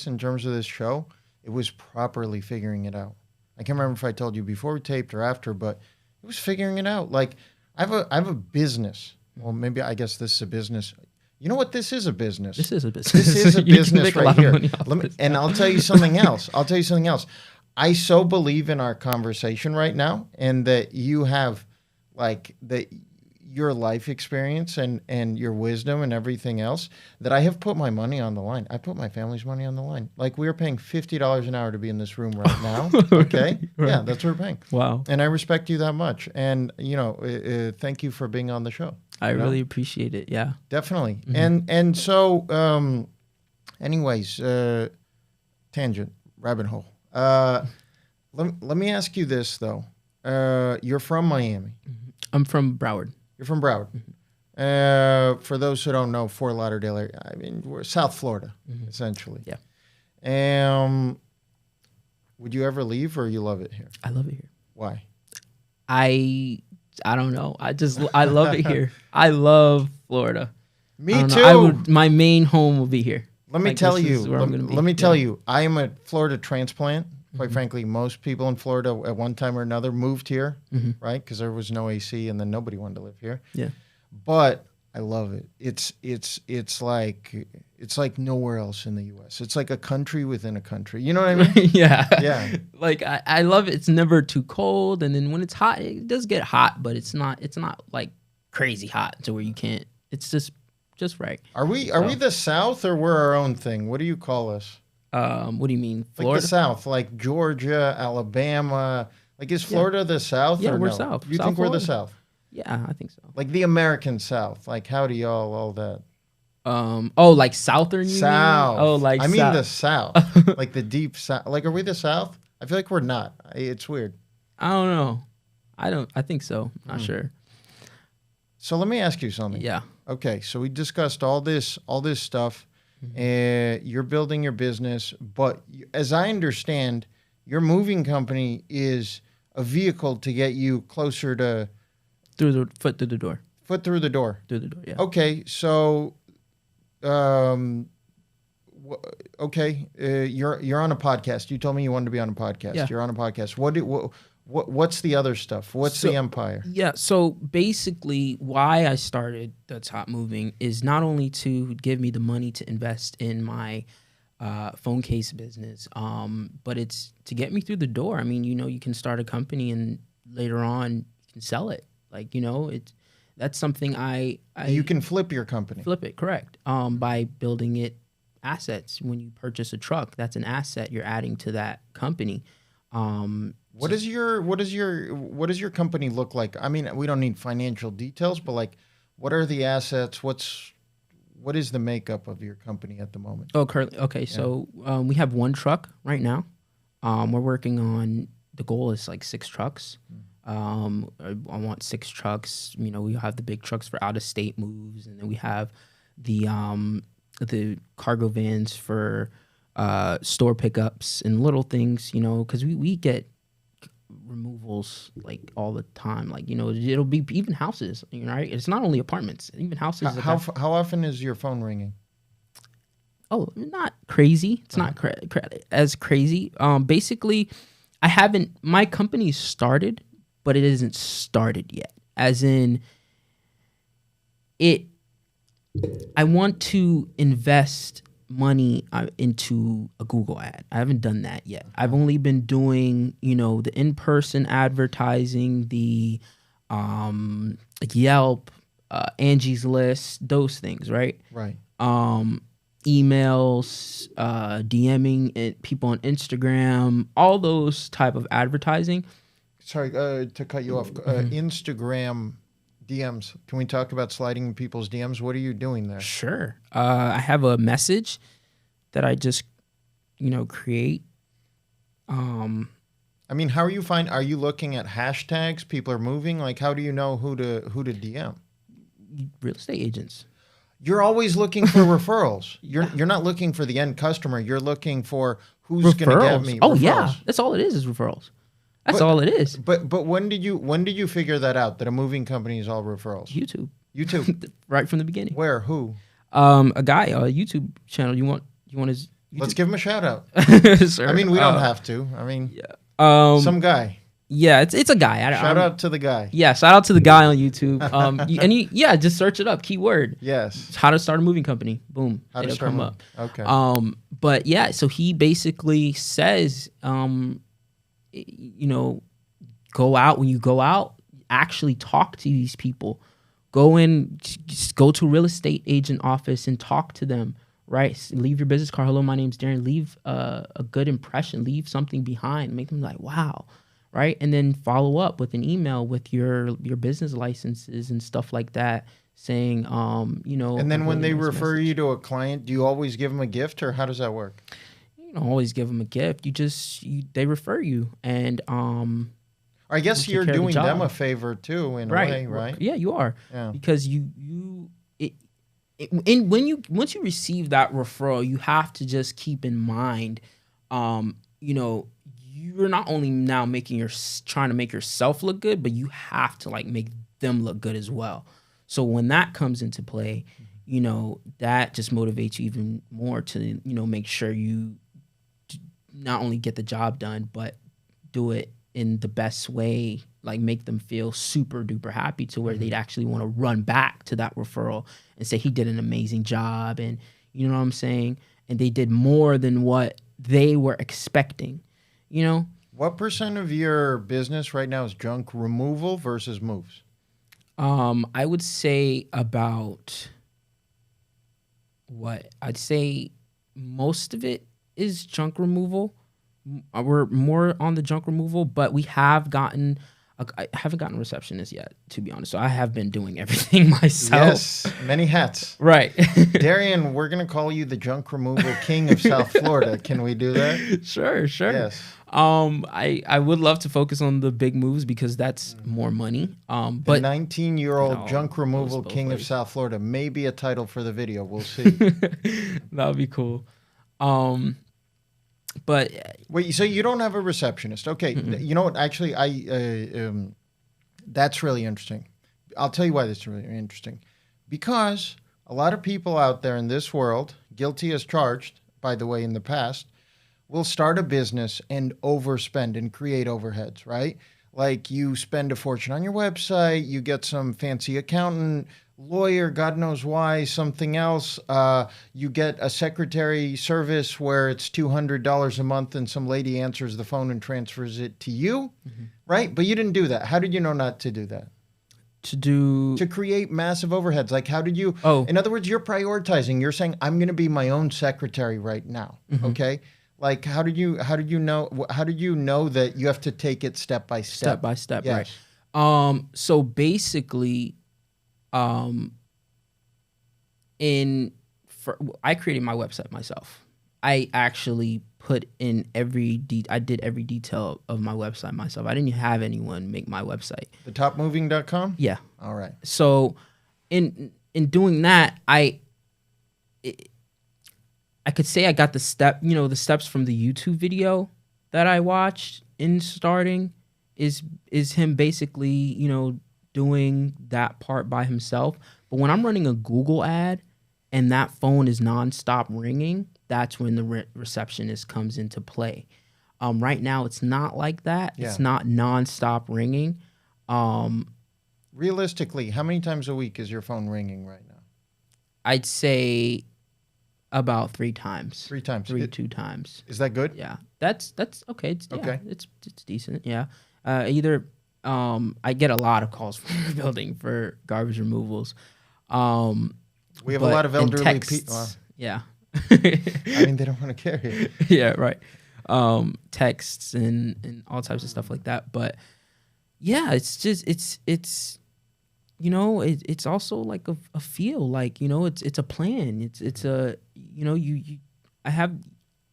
S1: in terms of this show, it was properly figuring it out. I can't remember if I told you before we taped or after, but it was figuring it out. Like, I have a business. Well, maybe I guess this is a business. You know what? This is a business.
S2: This is a business.
S1: This is a business right here.
S2: And
S1: I'll tell you something else. I so believe in our conversation right now, and that you have your life experience and your wisdom and everything else, that I have put my money on the line. I put my family's money on the line. Like, we are paying $50 an hour to be in this room right now. Okay. Right. Yeah, that's what we're paying.
S2: Wow.
S1: And I respect you that much. And, thank you for being on the show.
S2: I really appreciate it. Yeah,
S1: definitely. And so, anyways, tangent, rabbit hole. Let me ask you this though. You're from Miami.
S2: I'm from Broward.
S1: You're from Broward. For those who don't know, Fort Lauderdale area. I mean, we're South Florida, essentially.
S2: Yeah.
S1: Would you ever leave, or you love it here?
S2: I love it here.
S1: Why?
S2: I don't know. I love it here. I love Florida.
S1: Me too.
S2: My main home will be here.
S1: Let me tell you, I am a Florida transplant. Quite frankly, most people in Florida at one time or another moved here, right? Because there was no AC, and then nobody wanted to live here.
S2: Yeah.
S1: But I love it. It's like nowhere else in the U.S. It's like a country within a country. You know what I mean?
S2: Yeah.
S1: Yeah.
S2: Like, I love it. It's never too cold, and then when it's hot, it does get hot, but it's not like crazy hot to where you can't. It's just right.
S1: Are we the South, or we're our own thing? What do you call us?
S2: What do you mean, Florida?
S1: Like the South, like Georgia, Alabama. Like, is Florida the South?
S2: Yeah,
S1: or
S2: we're
S1: no?
S2: South.
S1: You
S2: South
S1: think
S2: Florida?
S1: we're the South?
S2: Yeah, I think so.
S1: Like the American South. Like, howdy y'all, all that.
S2: Like Southern.
S1: South.
S2: Oh, like
S1: I mean the South, like the deep South. Like, are we the South? I feel like we're not. It's weird.
S2: I don't know. I think so. Not sure.
S1: So let me ask you something.
S2: Yeah.
S1: Okay. So we discussed all this stuff. You're building your business, but as I understand, your moving company is a vehicle to get you closer to
S2: foot through the door.
S1: Foot through the door.
S2: Through the door. Yeah.
S1: Okay. So, you're on a podcast. You told me you wanted to be on a podcast.
S2: Yeah.
S1: You're on a podcast. What's the other stuff? What's the empire?
S2: Yeah, so basically why I started the Top Moving is not only to give me the money to invest in my phone case business, but it's to get me through the door. I mean, you can start a company and later on you can sell it. Like, that's something
S1: you can flip your company.
S2: Flip it, correct. By building it assets. When you purchase a truck, that's an asset you're adding to that company.
S1: What does your company look like? I mean, we don't need financial details, but like, what are the assets? What is the makeup of your company at the moment?
S2: Oh, currently, okay. Yeah. So we have one truck right now. We're working on, the goal is like 6 trucks. I want 6 trucks. We have the big trucks for out of state moves, and then we have the cargo vans for store pickups and little things, because we get removals like all the time. Like, it'll be even houses, right? It's not only apartments, even houses.
S1: How often is your phone ringing?
S2: Oh, not crazy. It's not as crazy. Basically, my company started, but it isn't started yet. As in, I want to invest money into a Google ad. I haven't done that yet. I've only been doing, the in-person advertising, the Yelp, Angie's List, those things, right?
S1: Right.
S2: emails, DMing people on Instagram, all those type of advertising.
S1: Sorry to cut you off. Instagram DMs. Can we talk about sliding in people's DMs? What are you doing there?
S2: Sure. I have a message that I just, create.
S1: I mean, how are you are you looking at hashtags? People are moving. Like, how do you know who to DM?
S2: Real estate agents.
S1: You're always looking for referrals. You're not looking for the end customer. You're looking for who's going to get me.
S2: Oh
S1: referrals.
S2: Yeah, that's all it is referrals. That's all it is.
S1: But when did you figure that out, that a moving company is all referrals?
S2: YouTube. Right from the beginning.
S1: Where? Who?
S2: A guy, a YouTube channel. You want his YouTube?
S1: Let's give him a shout out.
S2: Sir.
S1: I mean, we don't have to. I mean, some guy.
S2: Yeah, it's a guy.
S1: Shout out to the guy.
S2: Yeah, shout out to the guy on YouTube. Just search it up. Keyword.
S1: Yes.
S2: How to start a moving company. Boom.
S1: It'll come up. Okay.
S2: But yeah, so he basically says, go out. When you go out, actually talk to these people. Go to a real estate agent office and talk to them. Right? Leave your business card. Hello, my name's Darian. Leave a good impression. Leave something behind. Make them like, wow. Right? And then follow up with an email with your business licenses and stuff like that, saying, And
S1: then when they
S2: nice
S1: refer
S2: message.
S1: you to a client, do you always give them a gift, or how does that work?
S2: You don't always give them a gift. They refer you, and
S1: I guess you're doing them a favor too, in a way, right?
S2: Yeah, you are.
S1: Yeah.
S2: Because once you receive that referral, you have to just keep in mind, you're not only now trying to make yourself look good, but you have to make them look good as well. So when that comes into play, that just motivates you even more to, make sure you not only get the job done, but do it in the best way, make them feel super duper happy to where they'd actually want to run back to that referral and say he did an amazing job, and you know what I'm saying? And they did more than what they were expecting.
S1: What % of your business right now is junk removal versus moves?
S2: I would say I'd say most of it is junk removal. We're more on the junk removal, but I haven't gotten a receptionist yet, to be honest. So I have been doing everything myself.
S1: Yes, many hats.
S2: Right.
S1: Darian, we're going to call you the junk removal king of South Florida. Can we do that?
S2: Sure.
S1: Yes.
S2: I would love to focus on the big moves because that's more money. But
S1: the 19-year-old junk removal king of South Florida may be a title for the video. We'll see.
S2: That would be cool. But
S1: wait, so you don't have a receptionist? Okay. You know what? Actually, that's really interesting. I'll tell you why that's really interesting. Because a lot of people out there in this world, guilty as charged, by the way, in the past, will start a business and overspend and create overheads, right? Like you spend a fortune on your website, you get some fancy accountant, lawyer, God knows why, something else. You get a secretary service where it's $200 a month and some lady answers the phone and transfers it to you, right? But you didn't do that. How did you know not to do that? To create massive overheads. Like how did you, in other words, you're prioritizing. You're saying, I'm going to be my own secretary right now, okay? Like how did you know that you have to take it step by step?
S2: Step by step,
S1: yes.
S2: Right. So basically, I created my website myself. I actually put in I did every detail of my website myself. I didn't have anyone make my website.
S1: thetopmoving.com?
S2: Yeah.
S1: All right.
S2: So in doing that, I could say I got the steps from the YouTube video that I watched in starting is him basically, doing that part by himself. But when I'm running a Google ad and that phone is nonstop ringing, that's when the receptionist comes into play. Right now, it's not like that. Yeah. It's not nonstop ringing.
S1: Realistically, how many times a week is your phone ringing right now?
S2: I'd say about 3 times.
S1: 3 times.
S2: 2 times.
S1: Is that good?
S2: Yeah. That's okay.
S1: Okay.
S2: It's decent. Yeah. I get a lot of calls from the building for garbage removals.
S1: We have a lot of elderly people.
S2: Yeah.
S1: I mean, they don't want to carry it.
S2: Yeah, right. Texts and all types of stuff like that. But yeah, it's just it's it's also like a feel, like, it's a plan. It's a,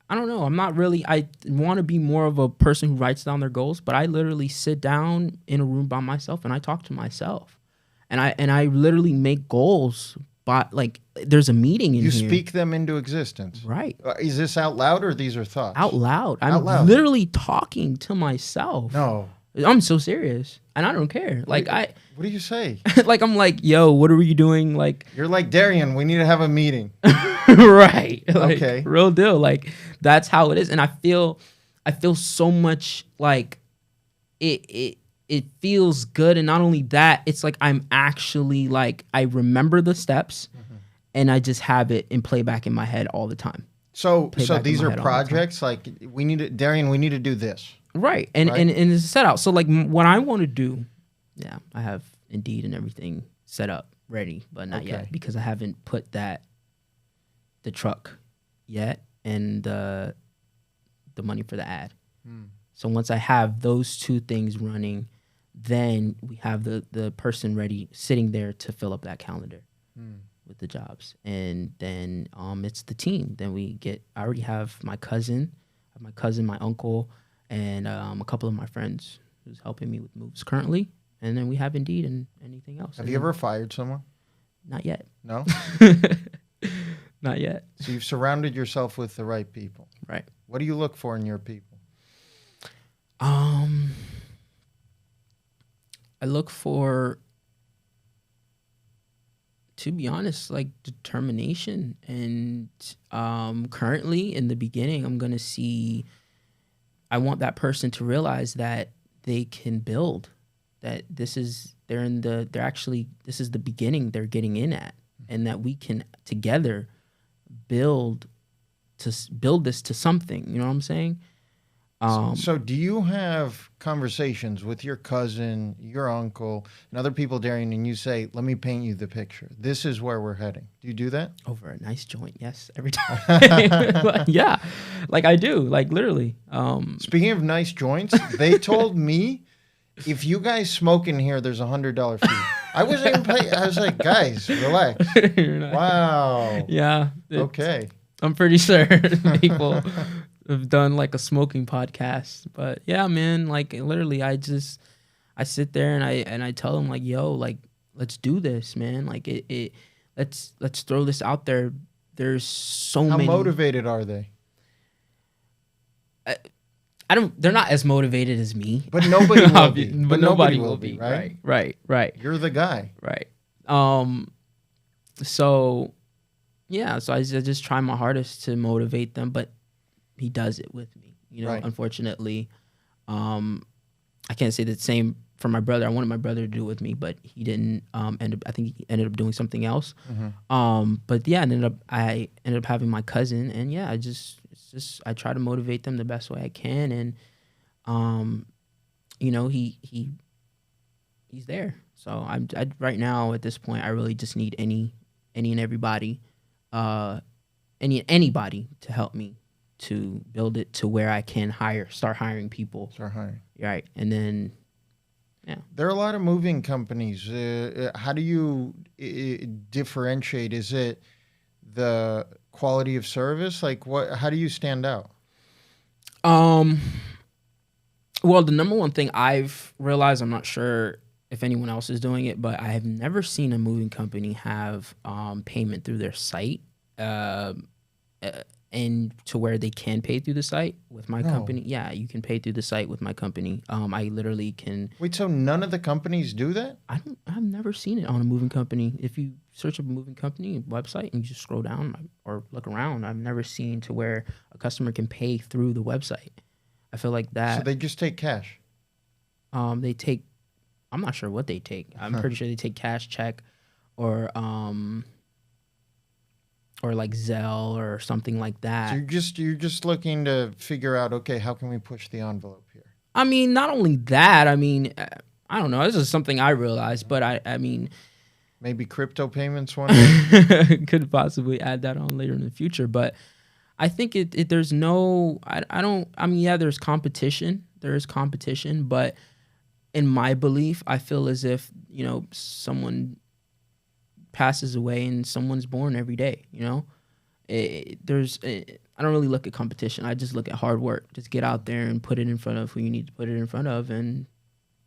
S2: I don't know. I'm not really, I want to be more of a person who writes down their goals, but I literally sit down in a room by myself and I talk to myself. And I literally make goals, but like there's a meeting in here.
S1: You speak them into existence.
S2: Right.
S1: Is this out loud or these are thoughts?
S2: Out loud. I'm
S1: Out loud.
S2: literally talking to myself.
S1: No.
S2: I'm so serious. And I don't care. Like
S1: What do you say?
S2: like I'm like, yo, what are you doing? Like,
S1: You're like, Darian, we need to have a meeting.
S2: right. Like,
S1: Okay.
S2: real deal. Like, that's how it is. And I feel so much like it feels good. And not only that, it's like I'm actually like, I remember the steps and I just have it in playback in my head all the time.
S1: So
S2: Play back in
S1: these
S2: my
S1: are
S2: head all the time.
S1: projects like Darian, we need to do this.
S2: Right. And it's set out. So like what I want to do, yeah, I have Indeed and everything set up, ready, but not yet, because I haven't put the truck yet and the money for the ad. So once I have those two things running, then we have the person ready, sitting there to fill up that calendar with the jobs. And then it's the team. Then I already have my cousin, my uncle, and a couple of my friends who's helping me with moves currently. And then we have Indeed and anything else.
S1: Have you ever fired someone?
S2: Not yet.
S1: No?
S2: Not yet.
S1: So you've surrounded yourself with the right people.
S2: Right.
S1: What do you look for in your people?
S2: I look for, to be honest, like determination. And currently in the beginning, I want that person to realize that they can build, that this is the beginning they're getting in at, and that we can together build this to something. You know what I'm saying?
S1: So do you have conversations with your cousin, your uncle, and other people, Darian, and you say, let me paint you the picture. This is where we're heading. Do you do that?
S2: Over a nice joint, yes, every time. Yeah, like I do, like literally.
S1: Speaking of nice joints, they told me, if you guys smoke in here, there's $100 fee. I wasn't even paying. I was like, guys, relax. Wow.
S2: Yeah.
S1: Okay.
S2: I'm pretty sure people have done like a smoking podcast, but yeah, man, like literally, I sit there and I tell them like, yo, like, let's do this, man. Like let's throw this out there. There's so many.
S1: How motivated are they?
S2: They're not as motivated as me.
S1: But nobody will be.
S2: But nobody will be, right? Right.
S1: You're the guy.
S2: Right. So yeah, so I just try my hardest to motivate them, but he does it with me.
S1: Right.
S2: Unfortunately, I can't say the same for my brother. I wanted my brother to do it with me, but he didn't end up. I think he ended up doing something else. But yeah, I ended up having my cousin, and yeah, I try to motivate them the best way I can, and he's there. So I right now at this point, I really just need any and everybody, anybody to help me to build it to where I can start hiring people. Right. And then, yeah.
S1: There are a lot of moving companies. How do you differentiate? Is it the quality of service? Like how do you stand out?
S2: Well, the number one thing I've realized, I'm not sure if anyone else is doing it, but I have never seen a moving company have payment through their site. And to where they can pay through the site with my company. Yeah, you can pay through the site with my company. I literally can.
S1: Wait, so none of the companies do that?
S2: I've never seen it on a moving company. If you search up a moving company website and you just scroll down or look around, I've never seen to where a customer can pay through the website. I feel like that.
S1: So they just take cash?
S2: They take, I'm not sure what they take. I'm pretty sure they take cash, check, or like Zelle or something like that.
S1: So you're just looking to figure out, okay, how can we push the envelope here?
S2: I mean, not only that. I mean, I don't know. This is something I realized, but I mean,
S1: Maybe crypto payments one day.
S2: Could possibly add that on later in the future, but I think there's no, I mean, yeah, there's competition. There is competition, but in my belief, I feel as if, someone passes away and someone's born every day, I don't really look at competition. I just look at hard work. Just get out there and put it in front of who you need to put it in front of, and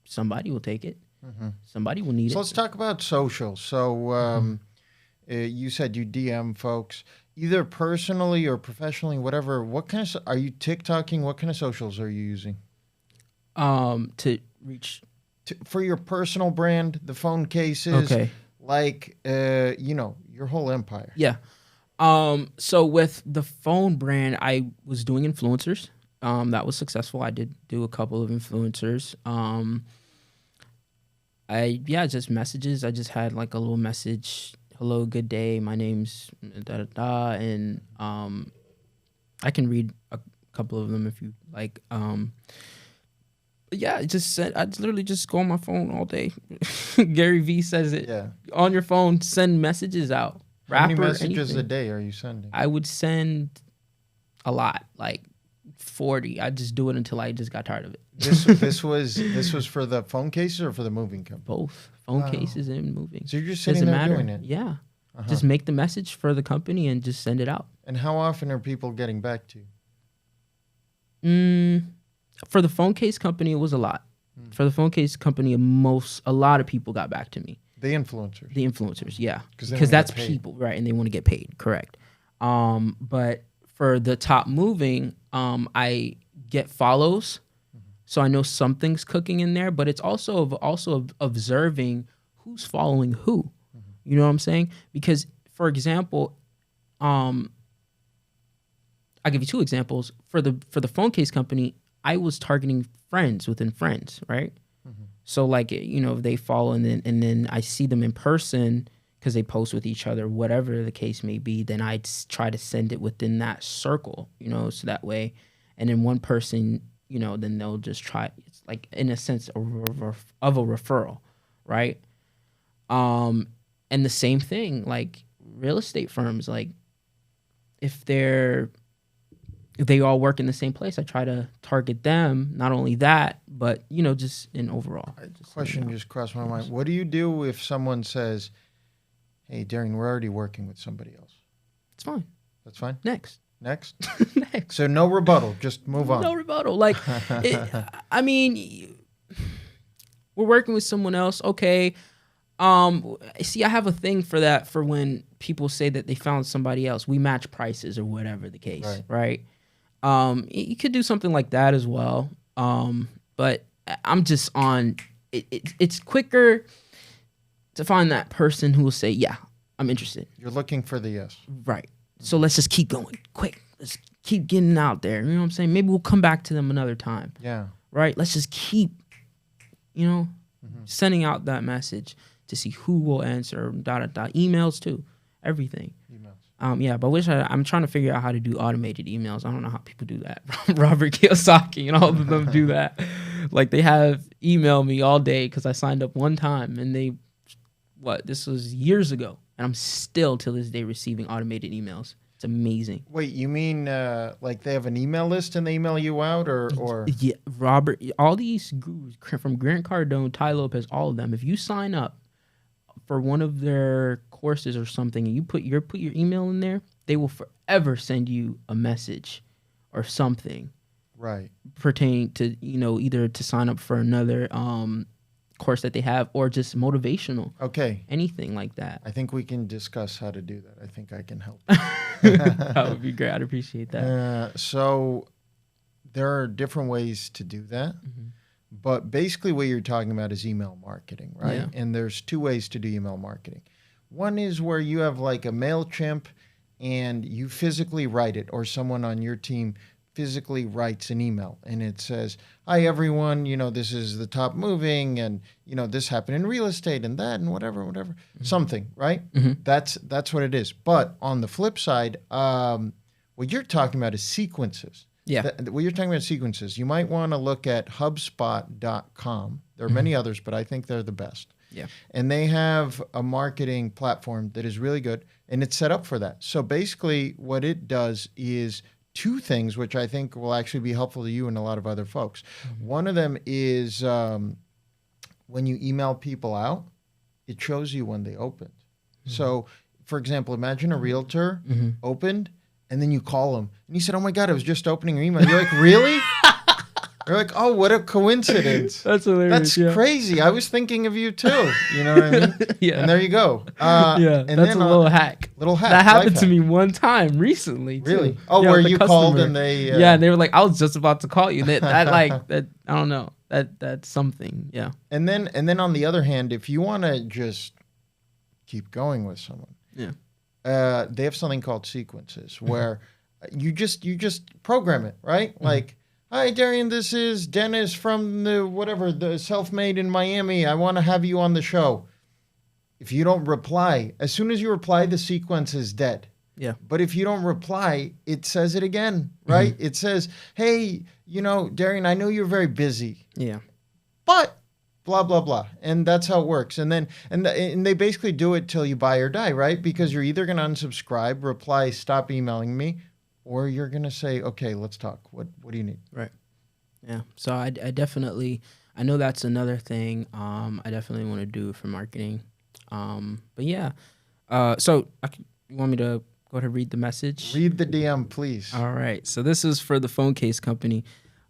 S2: somebody will take it. Somebody will need it.
S1: So let's talk about social. So you said you DM folks, either personally or professionally, whatever. What kind of are you TikToking? What kind of socials are you using?
S2: To reach
S1: for your personal brand, the phone cases,
S2: okay,
S1: like your whole empire.
S2: Yeah. So with the phone brand, I was doing influencers. That was successful. I did do a couple of influencers. Just messages. I just had like a little message. Hello, good day. My name's da da da, and I can read a couple of them if you like. I literally just go on my phone all day. Gary Vee says it.
S1: Yeah.
S2: On your phone, send messages out.
S1: How many messages a day are you sending?
S2: I would send a lot, like 40. I just do it until I just got tired of it.
S1: This was for the phone cases or for the moving company?
S2: Both phone cases and moving.
S1: So you're just sitting there doing it?
S2: Yeah. Just make the message for the company and just send it out.
S1: And how often are people getting back to you?
S2: For the phone case company, it was a lot. For the phone case company, a lot of people got back to me.
S1: The influencers.
S2: The influencers, yeah.
S1: Because
S2: that's people, right? And they want to get paid, correct. But for the top moving, I get follows. So I know something's cooking in there, but it's also observing who's following who. You know what I'm saying? Because, for example, I'll give you two examples. For the phone case company, I was targeting friends within friends, right? So like, if they follow and then I see them in person because they post with each other, whatever the case may be, then I'd try to send it within that circle, so that way. And then one person, then they'll just try. It's like, in a sense, of a referral, right? And the same thing, like real estate firms, like if they all work in the same place, I try to target them. Not only that, but just in overall.
S1: Question just crossed my mind. What do you do if someone says, "Hey, Darian, we're already working with somebody else"?
S2: It's fine.
S1: That's fine.
S2: Next.
S1: Next. So no rebuttal. Just move on.
S2: No rebuttal. Like, we're working with someone else. Okay. See, I have a thing for that. For when people say that they found somebody else, we match prices or whatever the case, right? You could do something like that as well. But I'm just on, it's quicker to find that person who will say, yeah, I'm interested.
S1: You're looking for the yes.
S2: Right. So let's just keep going. Quick. Let's keep getting out there. You know what I'm saying? Maybe we'll come back to them another time.
S1: Yeah.
S2: Right? Let's just keep, sending out that message to see who will answer, emails too, everything. Emails. But I'm trying to figure out how to do automated emails. I don't know how people do that. Robert Kiyosaki and all of them do that. Like, they have emailed me all day because I signed up one time, and this was years ago, and I'm still till this day receiving automated emails. It's amazing.
S1: Wait, you mean like they have an email list and they email you out, or?
S2: Yeah, Robert, all these gurus from Grant Cardone, Ty Lopez, all of them, if you sign up for one of their courses or something, and you put your email in there, they will forever send you a message or something,
S1: right,
S2: pertaining to either to sign up for another course that they have, or just motivational.
S1: Okay,
S2: anything like that.
S1: I think we can discuss how to do that. I think I can help.
S2: That would be great. I'd appreciate that.
S1: So there are different ways to do that. But basically what you're talking about is email marketing, right?
S2: Yeah.
S1: And there's two ways to do email marketing. One is where you have like a MailChimp and you physically write it, or someone on your team physically writes an email and it says, "Hi everyone, this is the top moving, and this happened in real estate and that and whatever, something," right? That's what it is. But on the flip side, what you're talking about is sequences.
S2: Yeah.
S1: What you're talking about sequences. You might want to look at HubSpot.com. There are many others, but I think they're the best.
S2: Yeah.
S1: And they have a marketing platform that is really good, and it's set up for that. So basically what it does is two things, which I think will actually be helpful to you and a lot of other folks. One of them is when you email people out, it shows you when they opened. So, for example, imagine a realtor opened, and then you call them, and he said, "Oh my God, I was just opening your email." You're like, "Really?" You're like, "Oh, what a coincidence."
S2: That's hilarious.
S1: That's crazy. I was thinking of you too. You know what I mean?
S2: Yeah.
S1: And there you go.
S2: And that's a little hack.
S1: Little hack.
S2: That happened to
S1: hack.
S2: me one time recently.
S1: Really?
S2: Too.
S1: Oh,
S2: Yeah,
S1: where
S2: with a
S1: you called
S2: customer.
S1: and they...
S2: Yeah, and they were like, "I was just about to call you." That I don't know. That's something. Yeah.
S1: And then on the other hand, if you want to just keep going with someone, they have something called sequences where you just program it, right? Like, "Hi, Darian, this is Dennis from the Self-Made in Miami. I want to have you on the show." If you don't reply, as soon as you reply, the sequence is dead.
S2: Yeah.
S1: But if you don't reply, it says it again, right? It says, "Hey, Darian, I know you're very busy.
S2: Yeah.
S1: But blah, blah, blah." And that's how it works. And then, and they basically do it till you buy or die, right? Because you're either going to unsubscribe, reply, "Stop emailing me," or you're going to say, "Okay, let's talk. What do you need?"
S2: Right. Yeah. So I definitely, I know that's another thing. I definitely want to do for marketing. But yeah. So you want me to go ahead and read the message?
S1: Read the DM, please.
S2: All right. So this is for the phone case company.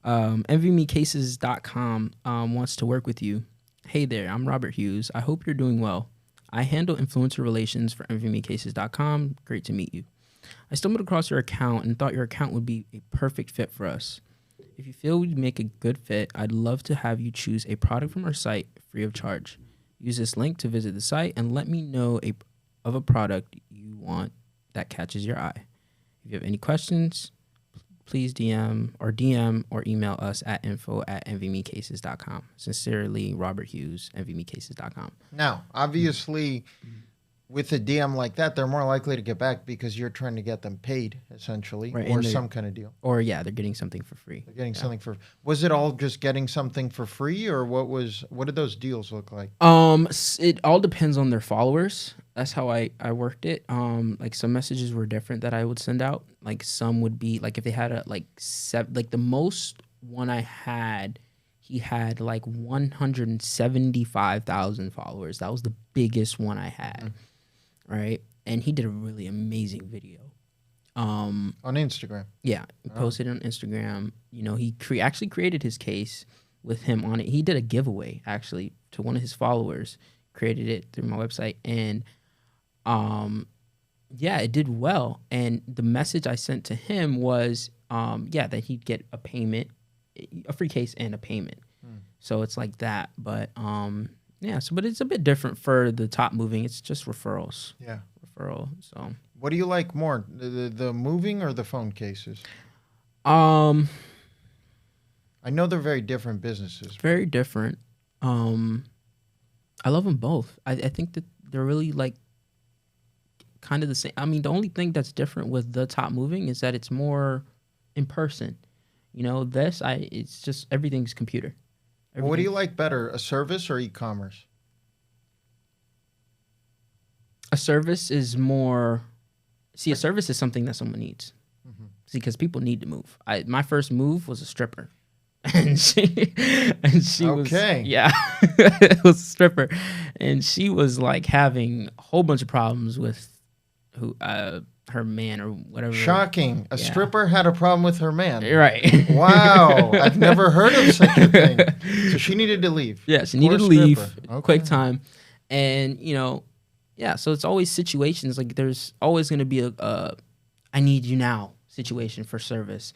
S2: MVMecases.com wants to work with you. "Hey there, I'm Robert Hughes. I hope you're doing well. I handle influencer relations for MVMecases.com. Great to meet you. I stumbled across your account and thought your account would be a perfect fit for us. If you feel we'd make a good fit, I'd love to have you choose a product from our site free of charge. Use this link to visit the site and let me know of a product you want that catches your eye. If you have any questions, please DM or email us at info@mvmecases.com. Sincerely, Robert Hughes, mvmecases.com.
S1: Now, obviously, with a DM like that, they're more likely to get back because you're trying to get them paid, essentially,
S2: Right,
S1: or some kind of deal.
S2: Or yeah, they're getting something for free.
S1: They're getting something for... Was it all just getting something for free, or what did those deals look like?
S2: It all depends on their followers. That's how I worked it. Like some messages were different that I would send out. Like some would be like if they had the most one I had, he had like 175,000 followers. That was the biggest one I had. Right. And he did a really amazing video.
S1: On Instagram.
S2: Yeah. He posted it on Instagram. He actually created his case with him on it. He did a giveaway actually to one of his followers, created it through my website. And it did well. And the message I sent to him was, that he'd get a payment, a free case and a payment. So it's like that. But, but it's a bit different for the top moving. It's just referrals.
S1: Yeah.
S2: Referral. So
S1: what do you like more, the moving or the phone cases?
S2: I
S1: know they're very different businesses.
S2: Very different. I love them both. I think that they're really like kind of the same. I mean, the only thing that's different with the top moving is that it's more in person. It's just everything's computer.
S1: What do you like better, a service or e-commerce?
S2: A service is more... See, a service is something that someone needs. See, because people need to move. My first move was a stripper. And she was... Yeah. It was a stripper. And she was like having a whole bunch of problems with her man or whatever.
S1: Shocking. A stripper had a problem with her man.
S2: Right.
S1: Wow. I've never heard of such a thing. So she needed to leave.
S2: Yeah, she needed to leave. Okay. Quick time. And, so it's always situations. Like there's always going to be a I need you now situation for service.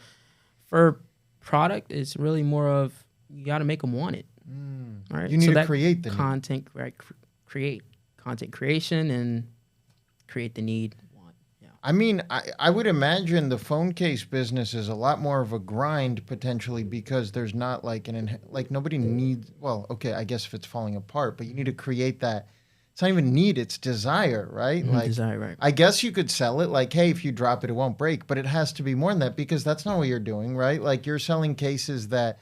S2: For product, it's really more of you got to make them want it. Right?
S1: You need to create the
S2: content, right? Create content creation and create the need.
S1: I mean, I would imagine the phone case business is a lot more of a grind potentially because there's not like nobody needs, well, okay, I guess if it's falling apart, but you need to create that. It's not even need, it's desire, right?
S2: Desire, right.
S1: I guess you could sell it like, hey, if you drop it, it won't break, but it has to be more than that because that's not what you're doing, right? Like you're selling cases that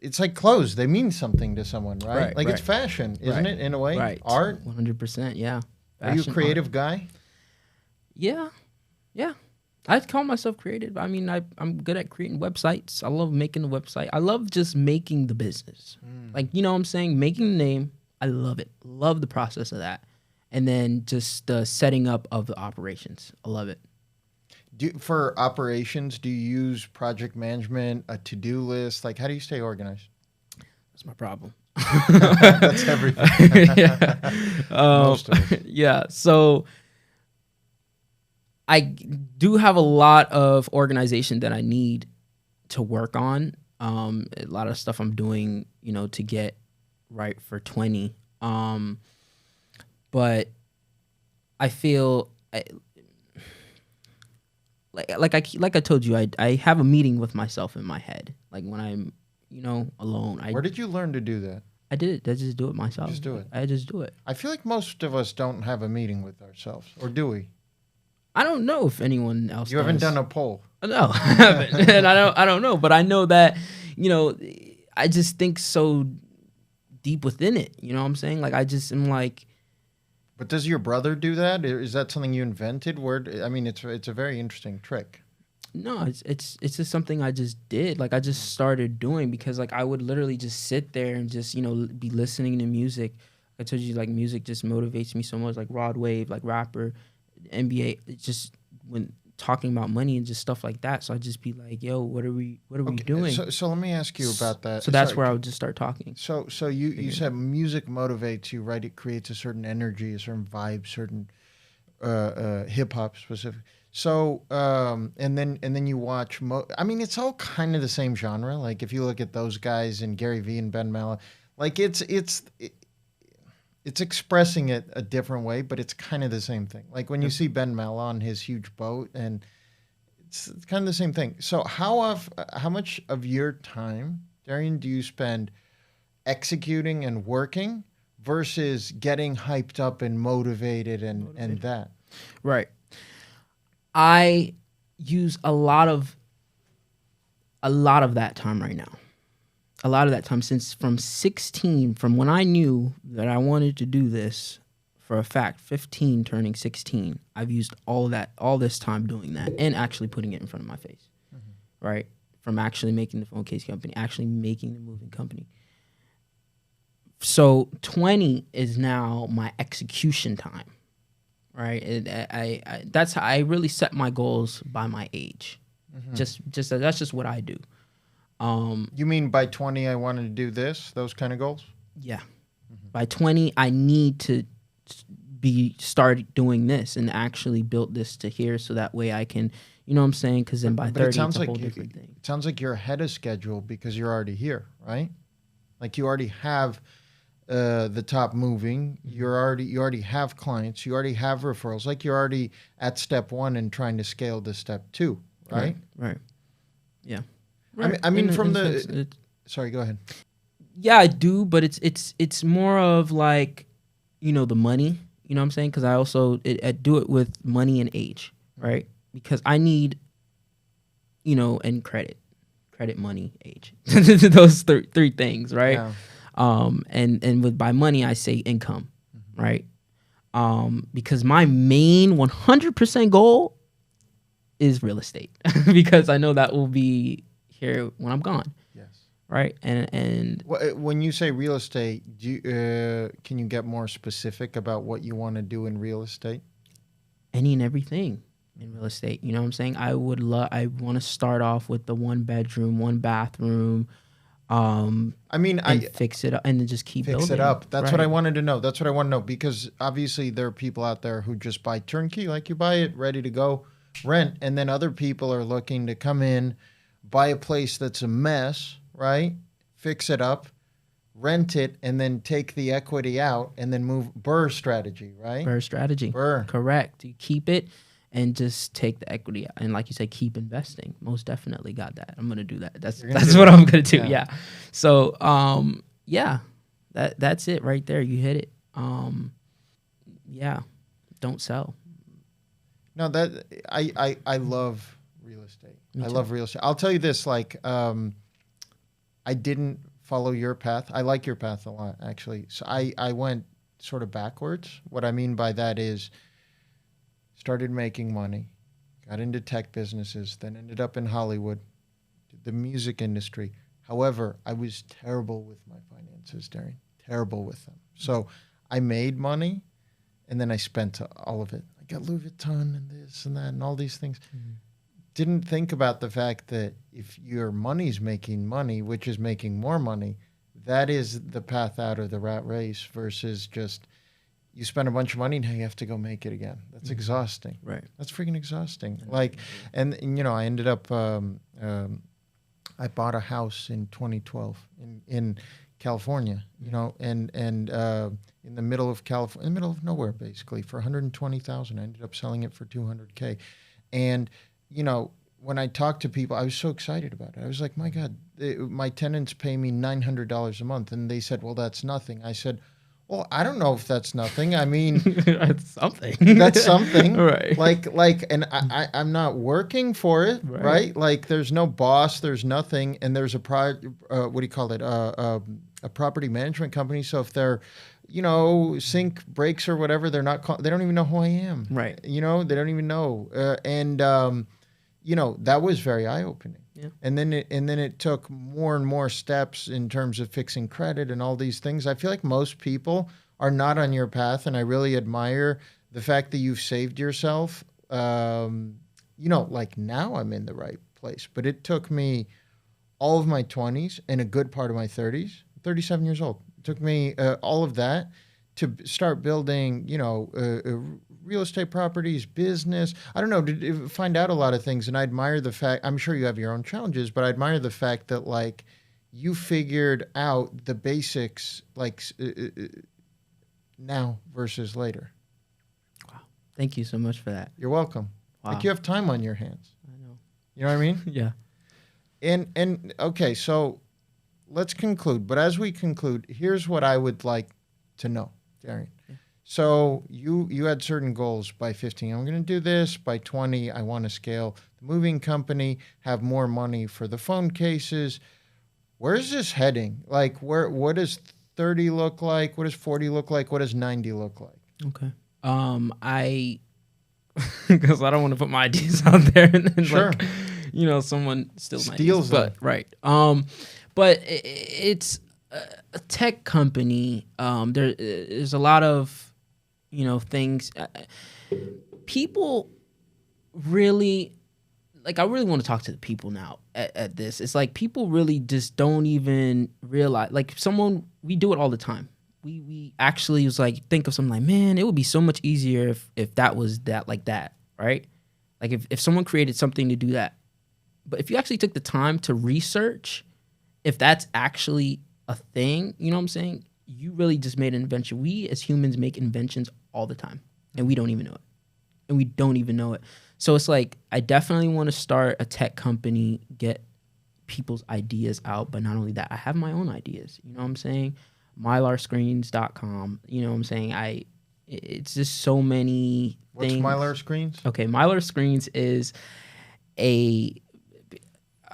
S1: it's like clothes. They mean something to someone, right?
S2: Right,
S1: Like
S2: right.
S1: it's fashion, isn't it? In a way,
S2: Right.
S1: art.
S2: 100%. Yeah.
S1: Are you a
S2: Fashion,
S1: creative
S2: art.
S1: guy?
S2: Yeah. Yeah. I'd call myself creative. I mean, I'm good at creating websites. I love making the website. I love just making the business. Like, you know what I'm saying? Making the name. I love it. Love the process of that. And then just the setting up of the operations. I love it.
S1: For operations, do you use project management, a to-do list? Like, how do you stay organized?
S2: That's my problem.
S1: That's everything.
S2: Yeah.
S1: Most of us.
S2: Yeah. So I do have a lot of organization that I need to work on. A lot of stuff I'm doing, to get right for 20. But I feel like I told you, I have a meeting with myself in my head. Like when I'm, alone.
S1: Where did you learn to do that?
S2: I did it. I just do it myself.
S1: Just do it.
S2: I just do it.
S1: I feel like most of us don't have a meeting with ourselves, or do we?
S2: I don't know if anyone else.
S1: You haven't done a poll.
S2: No, I haven't, and I don't know, but I know that I just think so deep within it. You know what I'm saying? Like I just am like.
S1: But does your brother do that? Is that something you invented? It's a very interesting trick.
S2: No, it's just something I just did. Like I just started doing because like I would literally just sit there and just be listening to music. I told you like music just motivates me so much. Like Rod Wave, like rapper, NBA. It's just when talking about money and just stuff like that. So I'd just be like, "Yo, what are we doing?"
S1: So let me ask you about that.
S2: So that's where I would just start talking.
S1: So you said music motivates you, right? It creates a certain energy, a certain vibe, certain hip hop specific. So and then you watch. It's all kind of the same genre. Like if you look at those guys and Gary Vee and Ben Mala, like it's expressing it a different way, but it's kind of the same thing. Like when you see Ben Mala on his huge boat, and it's kind of the same thing. So how much of your time, Darian, do you spend executing and working versus getting hyped up and motivated and that?
S2: Right. I use a lot of that time right now. A lot of that time since from 16, from when I knew that I wanted to do this for a fact, 15 turning 16, I've used all this time doing that and actually putting it in front of my face, right? From actually making the phone case company, actually making the moving company. So 20 is now my execution time, right? That's how I really set my goals by my age. Just that's just what I do.
S1: You mean by 20 I wanted to do this, those kind of goals?
S2: Yeah. By 20 I need to start doing this and actually build this to here so that way I can, you know what I'm saying? Because then by 30 it's a whole different thing.
S1: It sounds like you're ahead of schedule because you're already here, right? Like you already have the top moving. You already have clients. You already have referrals. Like you're already at step 1 and trying to scale to step 2, right?
S2: Right. Yeah. Right.
S1: I mean, sorry, go ahead.
S2: Yeah, I do, but it's more of like, the money. You know what I'm saying? Because I also I do it with money and age, right? Because I need, and credit, money, age. Those three things, right?
S1: Yeah.
S2: And with by money I say income, right? Because my main 100% goal is real estate because I know that will be here when I'm gone.
S1: Yes.
S2: Right. And
S1: when you say real estate, can you get more specific about what you want to do in real estate?
S2: Any and everything in real estate. You know what I'm saying? I want to start off with the 1 bedroom, 1 bathroom. Fix it up and then just keep building.
S1: Fix it up. That's what I wanted to know. That's what I want to know because obviously there are people out there who just buy turnkey, like you buy it ready to go, rent, and then other people are looking to come in, buy a place that's a mess, right? Fix it up, rent it, and then take the equity out and then move. Burr strategy, right?
S2: Burr strategy.
S1: Burr.
S2: Correct. You keep it and just take the equity out. And like you said, keep investing. Most definitely got that. I'm going to do that. That's what I'm going to do. Yeah. So, that's it right there. You hit it. Don't sell.
S1: No, that I love real estate. I love real estate. I'll tell you this, like, I didn't follow your path. I like your path a lot, actually. So I went sort of backwards. What I mean by that is started making money, got into tech businesses, then ended up in Hollywood, did the music industry. However, I was terrible with my finances, Darian, terrible with them. So I made money, and then I spent all of it. I got Louis Vuitton and this and that and all these things. Mm-hmm. Didn't think about the fact that if your money's making money, which is making more money, that is the path out of the rat race versus just you spend a bunch of money, now you have to go make it again. That's exhausting.
S2: Right.
S1: That's freaking exhausting. Like, and you know, I ended up, I bought a house in 2012 in California, you know, and in the middle of California, in the middle of nowhere, basically, for $120,000. I ended up selling it for $200K. And, you know, when I talked to people, I was so excited about it. I was like, my God, my tenants pay me $900 a month. And they said, well, that's nothing. I said, well, I don't know if that's nothing. I mean,
S2: that's something.
S1: That's something,
S2: right?
S1: Like, and I'm not working for it, right? Like, there's no boss, there's nothing, and there's a what do you call it? A property management company. So if their, you know, sink breaks or whatever, they're not. They don't even know who I am,
S2: right?
S1: You know, they don't even know, and you know, that was very eye opening. Yeah. And then it took more and more steps in terms of fixing credit and all these things. I feel like most people are not on your path, and I really admire the fact that you've saved yourself. You know, like now I'm in the right place, but it took me all of my 20s and a good part of my 30s, 37 years old. It took me all of that to start building, you know, real estate properties, business. I don't know, to find out a lot of things. And I admire the fact, I'm sure you have your own challenges, but I admire the fact that, like, you figured out the basics, like, now versus later.
S2: Wow. Thank you so much for that.
S1: You're welcome. Wow. Like, you have time on your hands.
S2: I know. You
S1: know what I mean?
S2: Yeah.
S1: And okay, so let's conclude. But as we conclude, here's what I would like to know, Darian. Yeah. So you had certain goals by 15. I'm going to do this. By 20, I want to scale the moving company, have more money for the phone cases. Where is this heading? Like, what does 30 look like? What does 40 look like? What does 90 look like?
S2: Okay. Because I don't want to put my ideas out there and then,
S1: sure,
S2: like, you know, someone
S1: steals
S2: them. But right. But it's a tech company. There's a lot of, you know, things. People really, like, I really want to talk to the people now at this. It's like people really just don't even realize, like, we do it all the time. We actually was like, think of something like, man, it would be so much easier if that was that, like that, right? Like if someone created something to do that. But if you actually took the time to research if that's actually a thing, you know what I'm saying? You really just made an invention. We as humans make inventions all the time, and we don't even know it. So it's like, I definitely want to start a tech company, get people's ideas out. But not only that, I have my own ideas. You know what I'm saying? MylarScreens.com. You know what I'm saying? It's just so many things.
S1: What's Mylar Screens?
S2: Okay, Mylar Screens is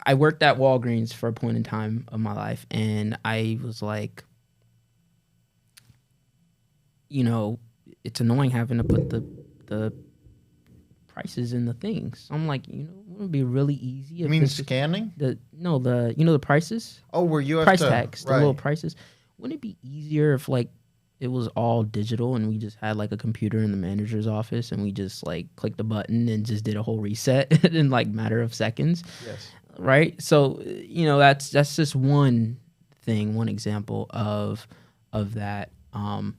S2: I worked at Walgreens for a point in time of my life, and I was like, you know, it's annoying having to put the prices in the things. I'm like, you know, it would be really easy.
S1: You mean scanning?
S2: The prices?
S1: Oh, where you have
S2: price
S1: to,
S2: tags, right. The little prices. Wouldn't it be easier if, like, it was all digital and we just had, like, a computer in the manager's office and we just, like, clicked a button and just did a whole reset in, like, matter of seconds?
S1: Yes.
S2: Right? So, you know, that's just one thing, one example of that.
S1: So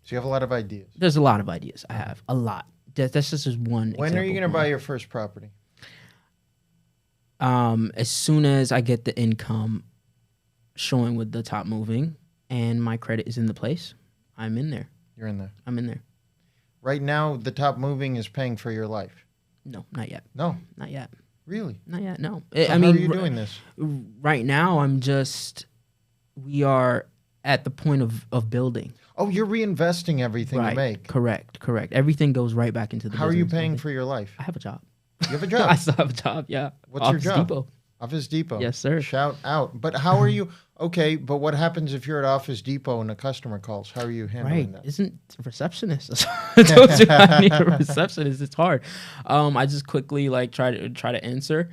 S1: you have a lot of ideas.
S2: There's a lot of ideas. I have a lot. That's just one.
S1: When are you going to buy your first property?
S2: As soon as I get the income showing with the top moving and my credit is in the place, I'm in there.
S1: You're in there.
S2: I'm in there.
S1: Right now, the top moving is paying for your life.
S2: No, not yet.
S1: No,
S2: not yet.
S1: Really?
S2: Not yet. No.
S1: So how are you doing this?
S2: Right now, we are at the point of building.
S1: Oh, you're reinvesting everything you make.
S2: Correct. Everything goes right back into the business.
S1: How are you paying for your life?
S2: I have a job.
S1: You have a job?
S2: I still have a job, yeah.
S1: What's your job?
S2: Depot.
S1: Office Depot.
S2: Yes, sir.
S1: Shout out. But how are you? Okay, but what happens if you're at Office Depot and a customer calls? How are you handling that?
S2: Isn't receptionist? I told you I need a receptionist. It's hard. I just quickly like try to answer.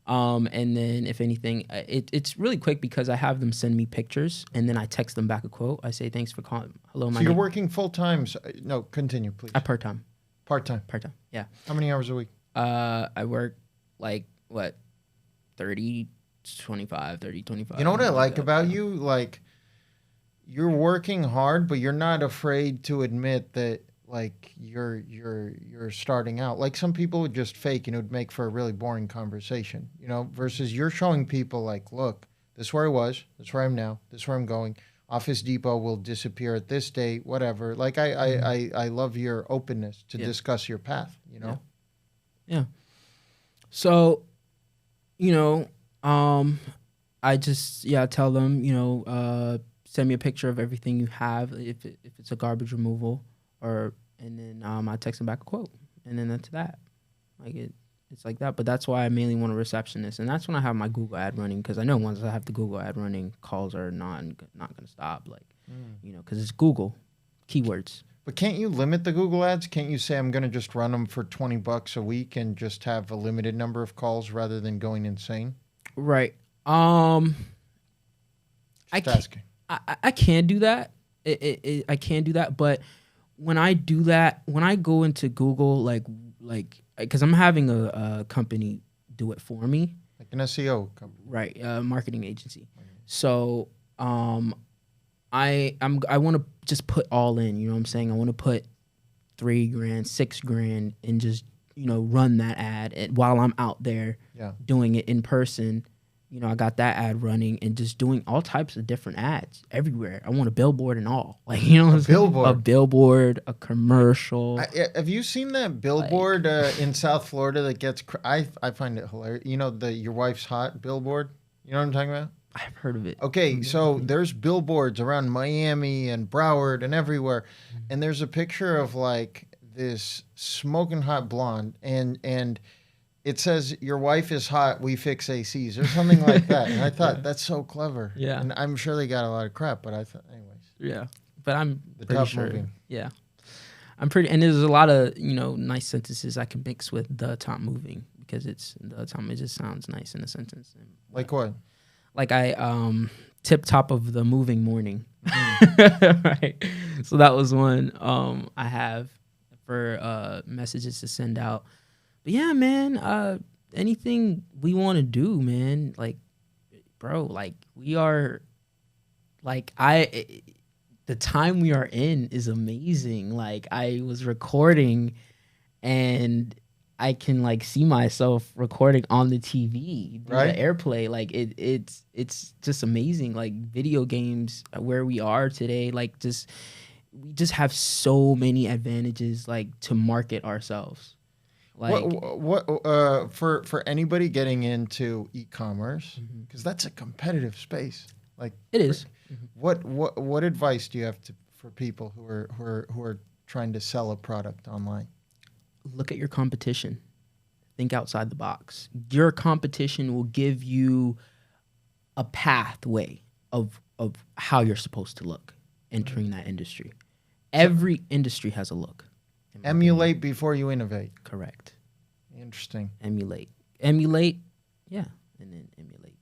S2: And then if anything, it's really quick because I have them send me pictures and then I text them back a quote. I say, thanks for calling. Hello, my
S1: So you're working full time. No, continue, please.
S2: part time.
S1: Part time.
S2: Yeah.
S1: How many hours a week?
S2: I work like what? 30, 25.
S1: You know what I like about you? Like, you're working hard, but you're not afraid to admit that, like, you're starting out. Like, some people would just fake and it would make for a really boring conversation, you know, versus you're showing people, like, look, this is where I was, this is where I'm now, this is where I'm going. Office Depot will disappear at this date, whatever. Like, I love your openness to discuss your path, you know?
S2: Yeah. So, you know, I just tell them, you know, send me a picture of everything you have if it's a garbage removal, and then I text them back a quote, and then that's that. Like it's like that. But that's why I mainly want a receptionist, and that's when I have my Google ad running, because I know once I have the Google ad running, calls are not gonna stop. Like you know, because it's Google keywords.
S1: But can't you limit the Google ads? Can't you say I'm going to just run them for $20 a week and just have a limited number of calls rather than going insane?
S2: Right. I can do that. I can do that. But when I do that, when I go into Google, like, because I'm having a company do it for me,
S1: like an SEO company,
S2: right? Marketing agency. So, I want to just put all in, you know what I'm saying? I want to put $3,000, $6,000 and just, you know, run that ad while I'm out there doing it in person. You know, I got that ad running and just doing all types of different ads everywhere. I want a billboard and all, like, you know, a billboard, a commercial.
S1: Have you seen that billboard in South Florida that gets? I find it hilarious. You know, the "Your Wife's Hot" billboard. You know what I'm talking about?
S2: I've heard of it.
S1: Okay, so there's billboards around Miami and Broward and everywhere, and there's a picture of like this smoking hot blonde, and it says, "Your wife is hot, we fix ACs," or something like that. And I thought that's so clever.
S2: Yeah,
S1: and I'm sure they got a lot of crap, but I thought, anyways.
S2: Yeah, but I'm
S1: the
S2: pretty
S1: top
S2: sure.
S1: moving.
S2: Yeah, I'm pretty, and there's a lot of, you know, nice sentences I can mix with the top moving, because it's the top. It just sounds nice in a sentence.
S1: Like what?
S2: Like tip top of the moving morning. Right. So that was one I have for messages to send out. But yeah, man, anything we want to do, man, like, bro, like, we are, like, the time we are in is amazing. Like, I was recording and I can, like, see myself recording on the TV, right? The AirPlay, like, it's just amazing. Like, video games, where we are today, like, we just have so many advantages, like, to market ourselves. Like,
S1: what for anybody getting into e-commerce, because that's a competitive space. Like,
S2: it is.
S1: What advice do you have for people who are trying to sell a product online?
S2: Look at your competition. Think outside the box. Your competition will give you a pathway of how you're supposed to look entering that industry. Every industry has a look.
S1: Emulate before you innovate.
S2: Correct.
S1: Interesting.
S2: Emulate, yeah, and then emulate.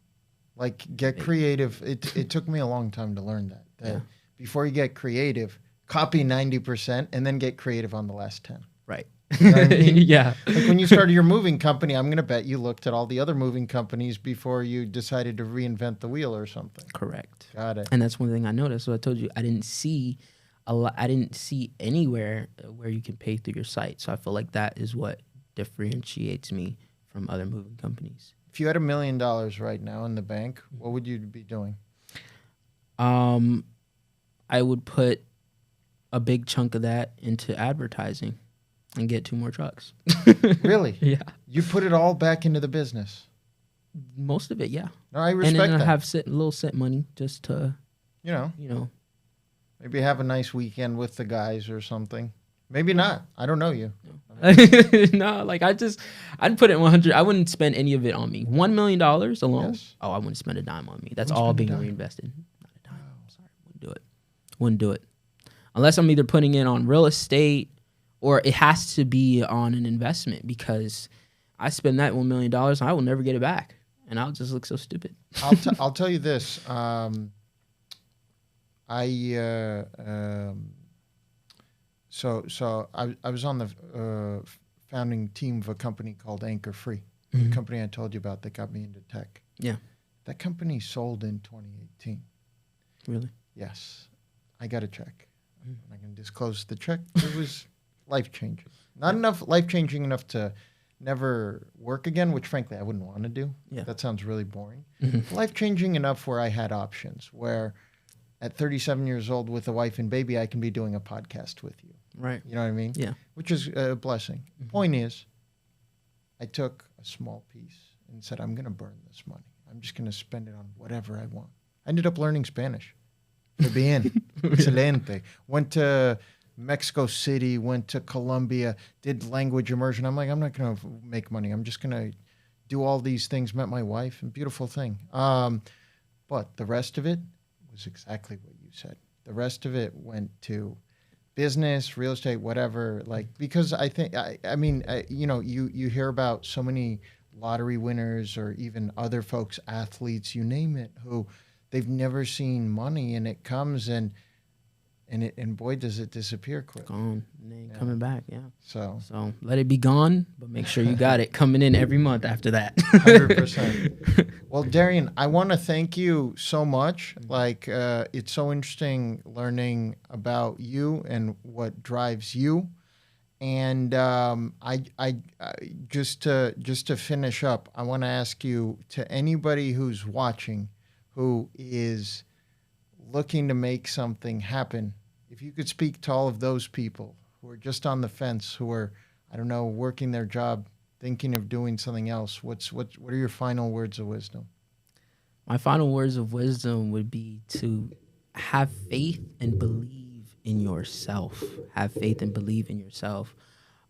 S1: Like, get creative. It took me a long time to learn that before you get creative, copy 90% and then get creative on the last 10.
S2: Right.
S1: You know what I mean?
S2: Yeah.
S1: Like, when you started your moving company, I'm going to bet you looked at all the other moving companies before you decided to reinvent the wheel or something.
S2: Correct.
S1: Got it.
S2: And that's one thing I noticed. So I told you I didn't see anywhere where you can pay through your site. So I feel like that is what differentiates me from other moving companies.
S1: If you had $1 million right now in the bank, what would you be doing?
S2: I would put a big chunk of that into advertising and get 2 more trucks.
S1: Really?
S2: Yeah.
S1: You put it all back into the business?
S2: Most of it, yeah.
S1: No, I respect that.
S2: And then I have a little set money just to,
S1: you know,
S2: maybe
S1: have a nice weekend with the guys or something. Maybe not. I don't know you.
S2: No, like I'd put it 100. I wouldn't spend any of it on me. $1 million alone.
S1: Yes.
S2: Oh, I wouldn't spend a dime on me. That's
S1: Wouldn't
S2: all
S1: spend a
S2: being
S1: dime.
S2: reinvested. Not a dime. I'm sorry. Wouldn't do it. Wouldn't do it. Unless I'm either putting it on real estate or it has to be on an investment, because I spend that $1 million and I will never get it back. And I'll just look so stupid.
S1: I'll tell you this. So I was on the founding team of a company called Anchor Free, the company I told you about that got me into tech.
S2: Yeah.
S1: That company sold in 2018.
S2: Really?
S1: Yes. I got a check. I can disclose the check. It was life-changing. Not enough life-changing enough to never work again, which frankly I wouldn't want to do.
S2: Yeah.
S1: That sounds really boring. Life-changing enough where I had options, where at 37 years old with a wife and baby, I can be doing a podcast with you.
S2: Right.
S1: You know what I mean?
S2: Yeah.
S1: Which is a blessing. Point is, I took a small piece and said, I'm going to burn this money. I'm just going to spend it on whatever I want. I ended up learning Spanish. Muy bien. Excelente. Went to Mexico City, went to Colombia, did language immersion. I'm like, I'm not going to make money. I'm just going to do all these things. Met my wife, and beautiful thing. But the rest of it was exactly what you said. The rest of it went to business, real estate, whatever. Like, because I think, you hear about so many lottery winners or even other folks, athletes, you name it, who they've never seen money, and it comes and boy, does it disappear quick.
S2: Gone. And ain't coming back. Yeah.
S1: So
S2: let it be gone, but make sure you got it coming in every month after that.
S1: 100%. Well, Darian, I want to thank you so much. Like, it's so interesting learning about you and what drives you. And I just to finish up, I want to ask you, to anybody who's watching, who is looking to make something happen, if you could speak to all of those people who are just on the fence, who are, I don't know, working their job, thinking of doing something else, what are your final words of wisdom?
S2: My final words of wisdom would be to have faith and believe in yourself. Have faith and believe in yourself.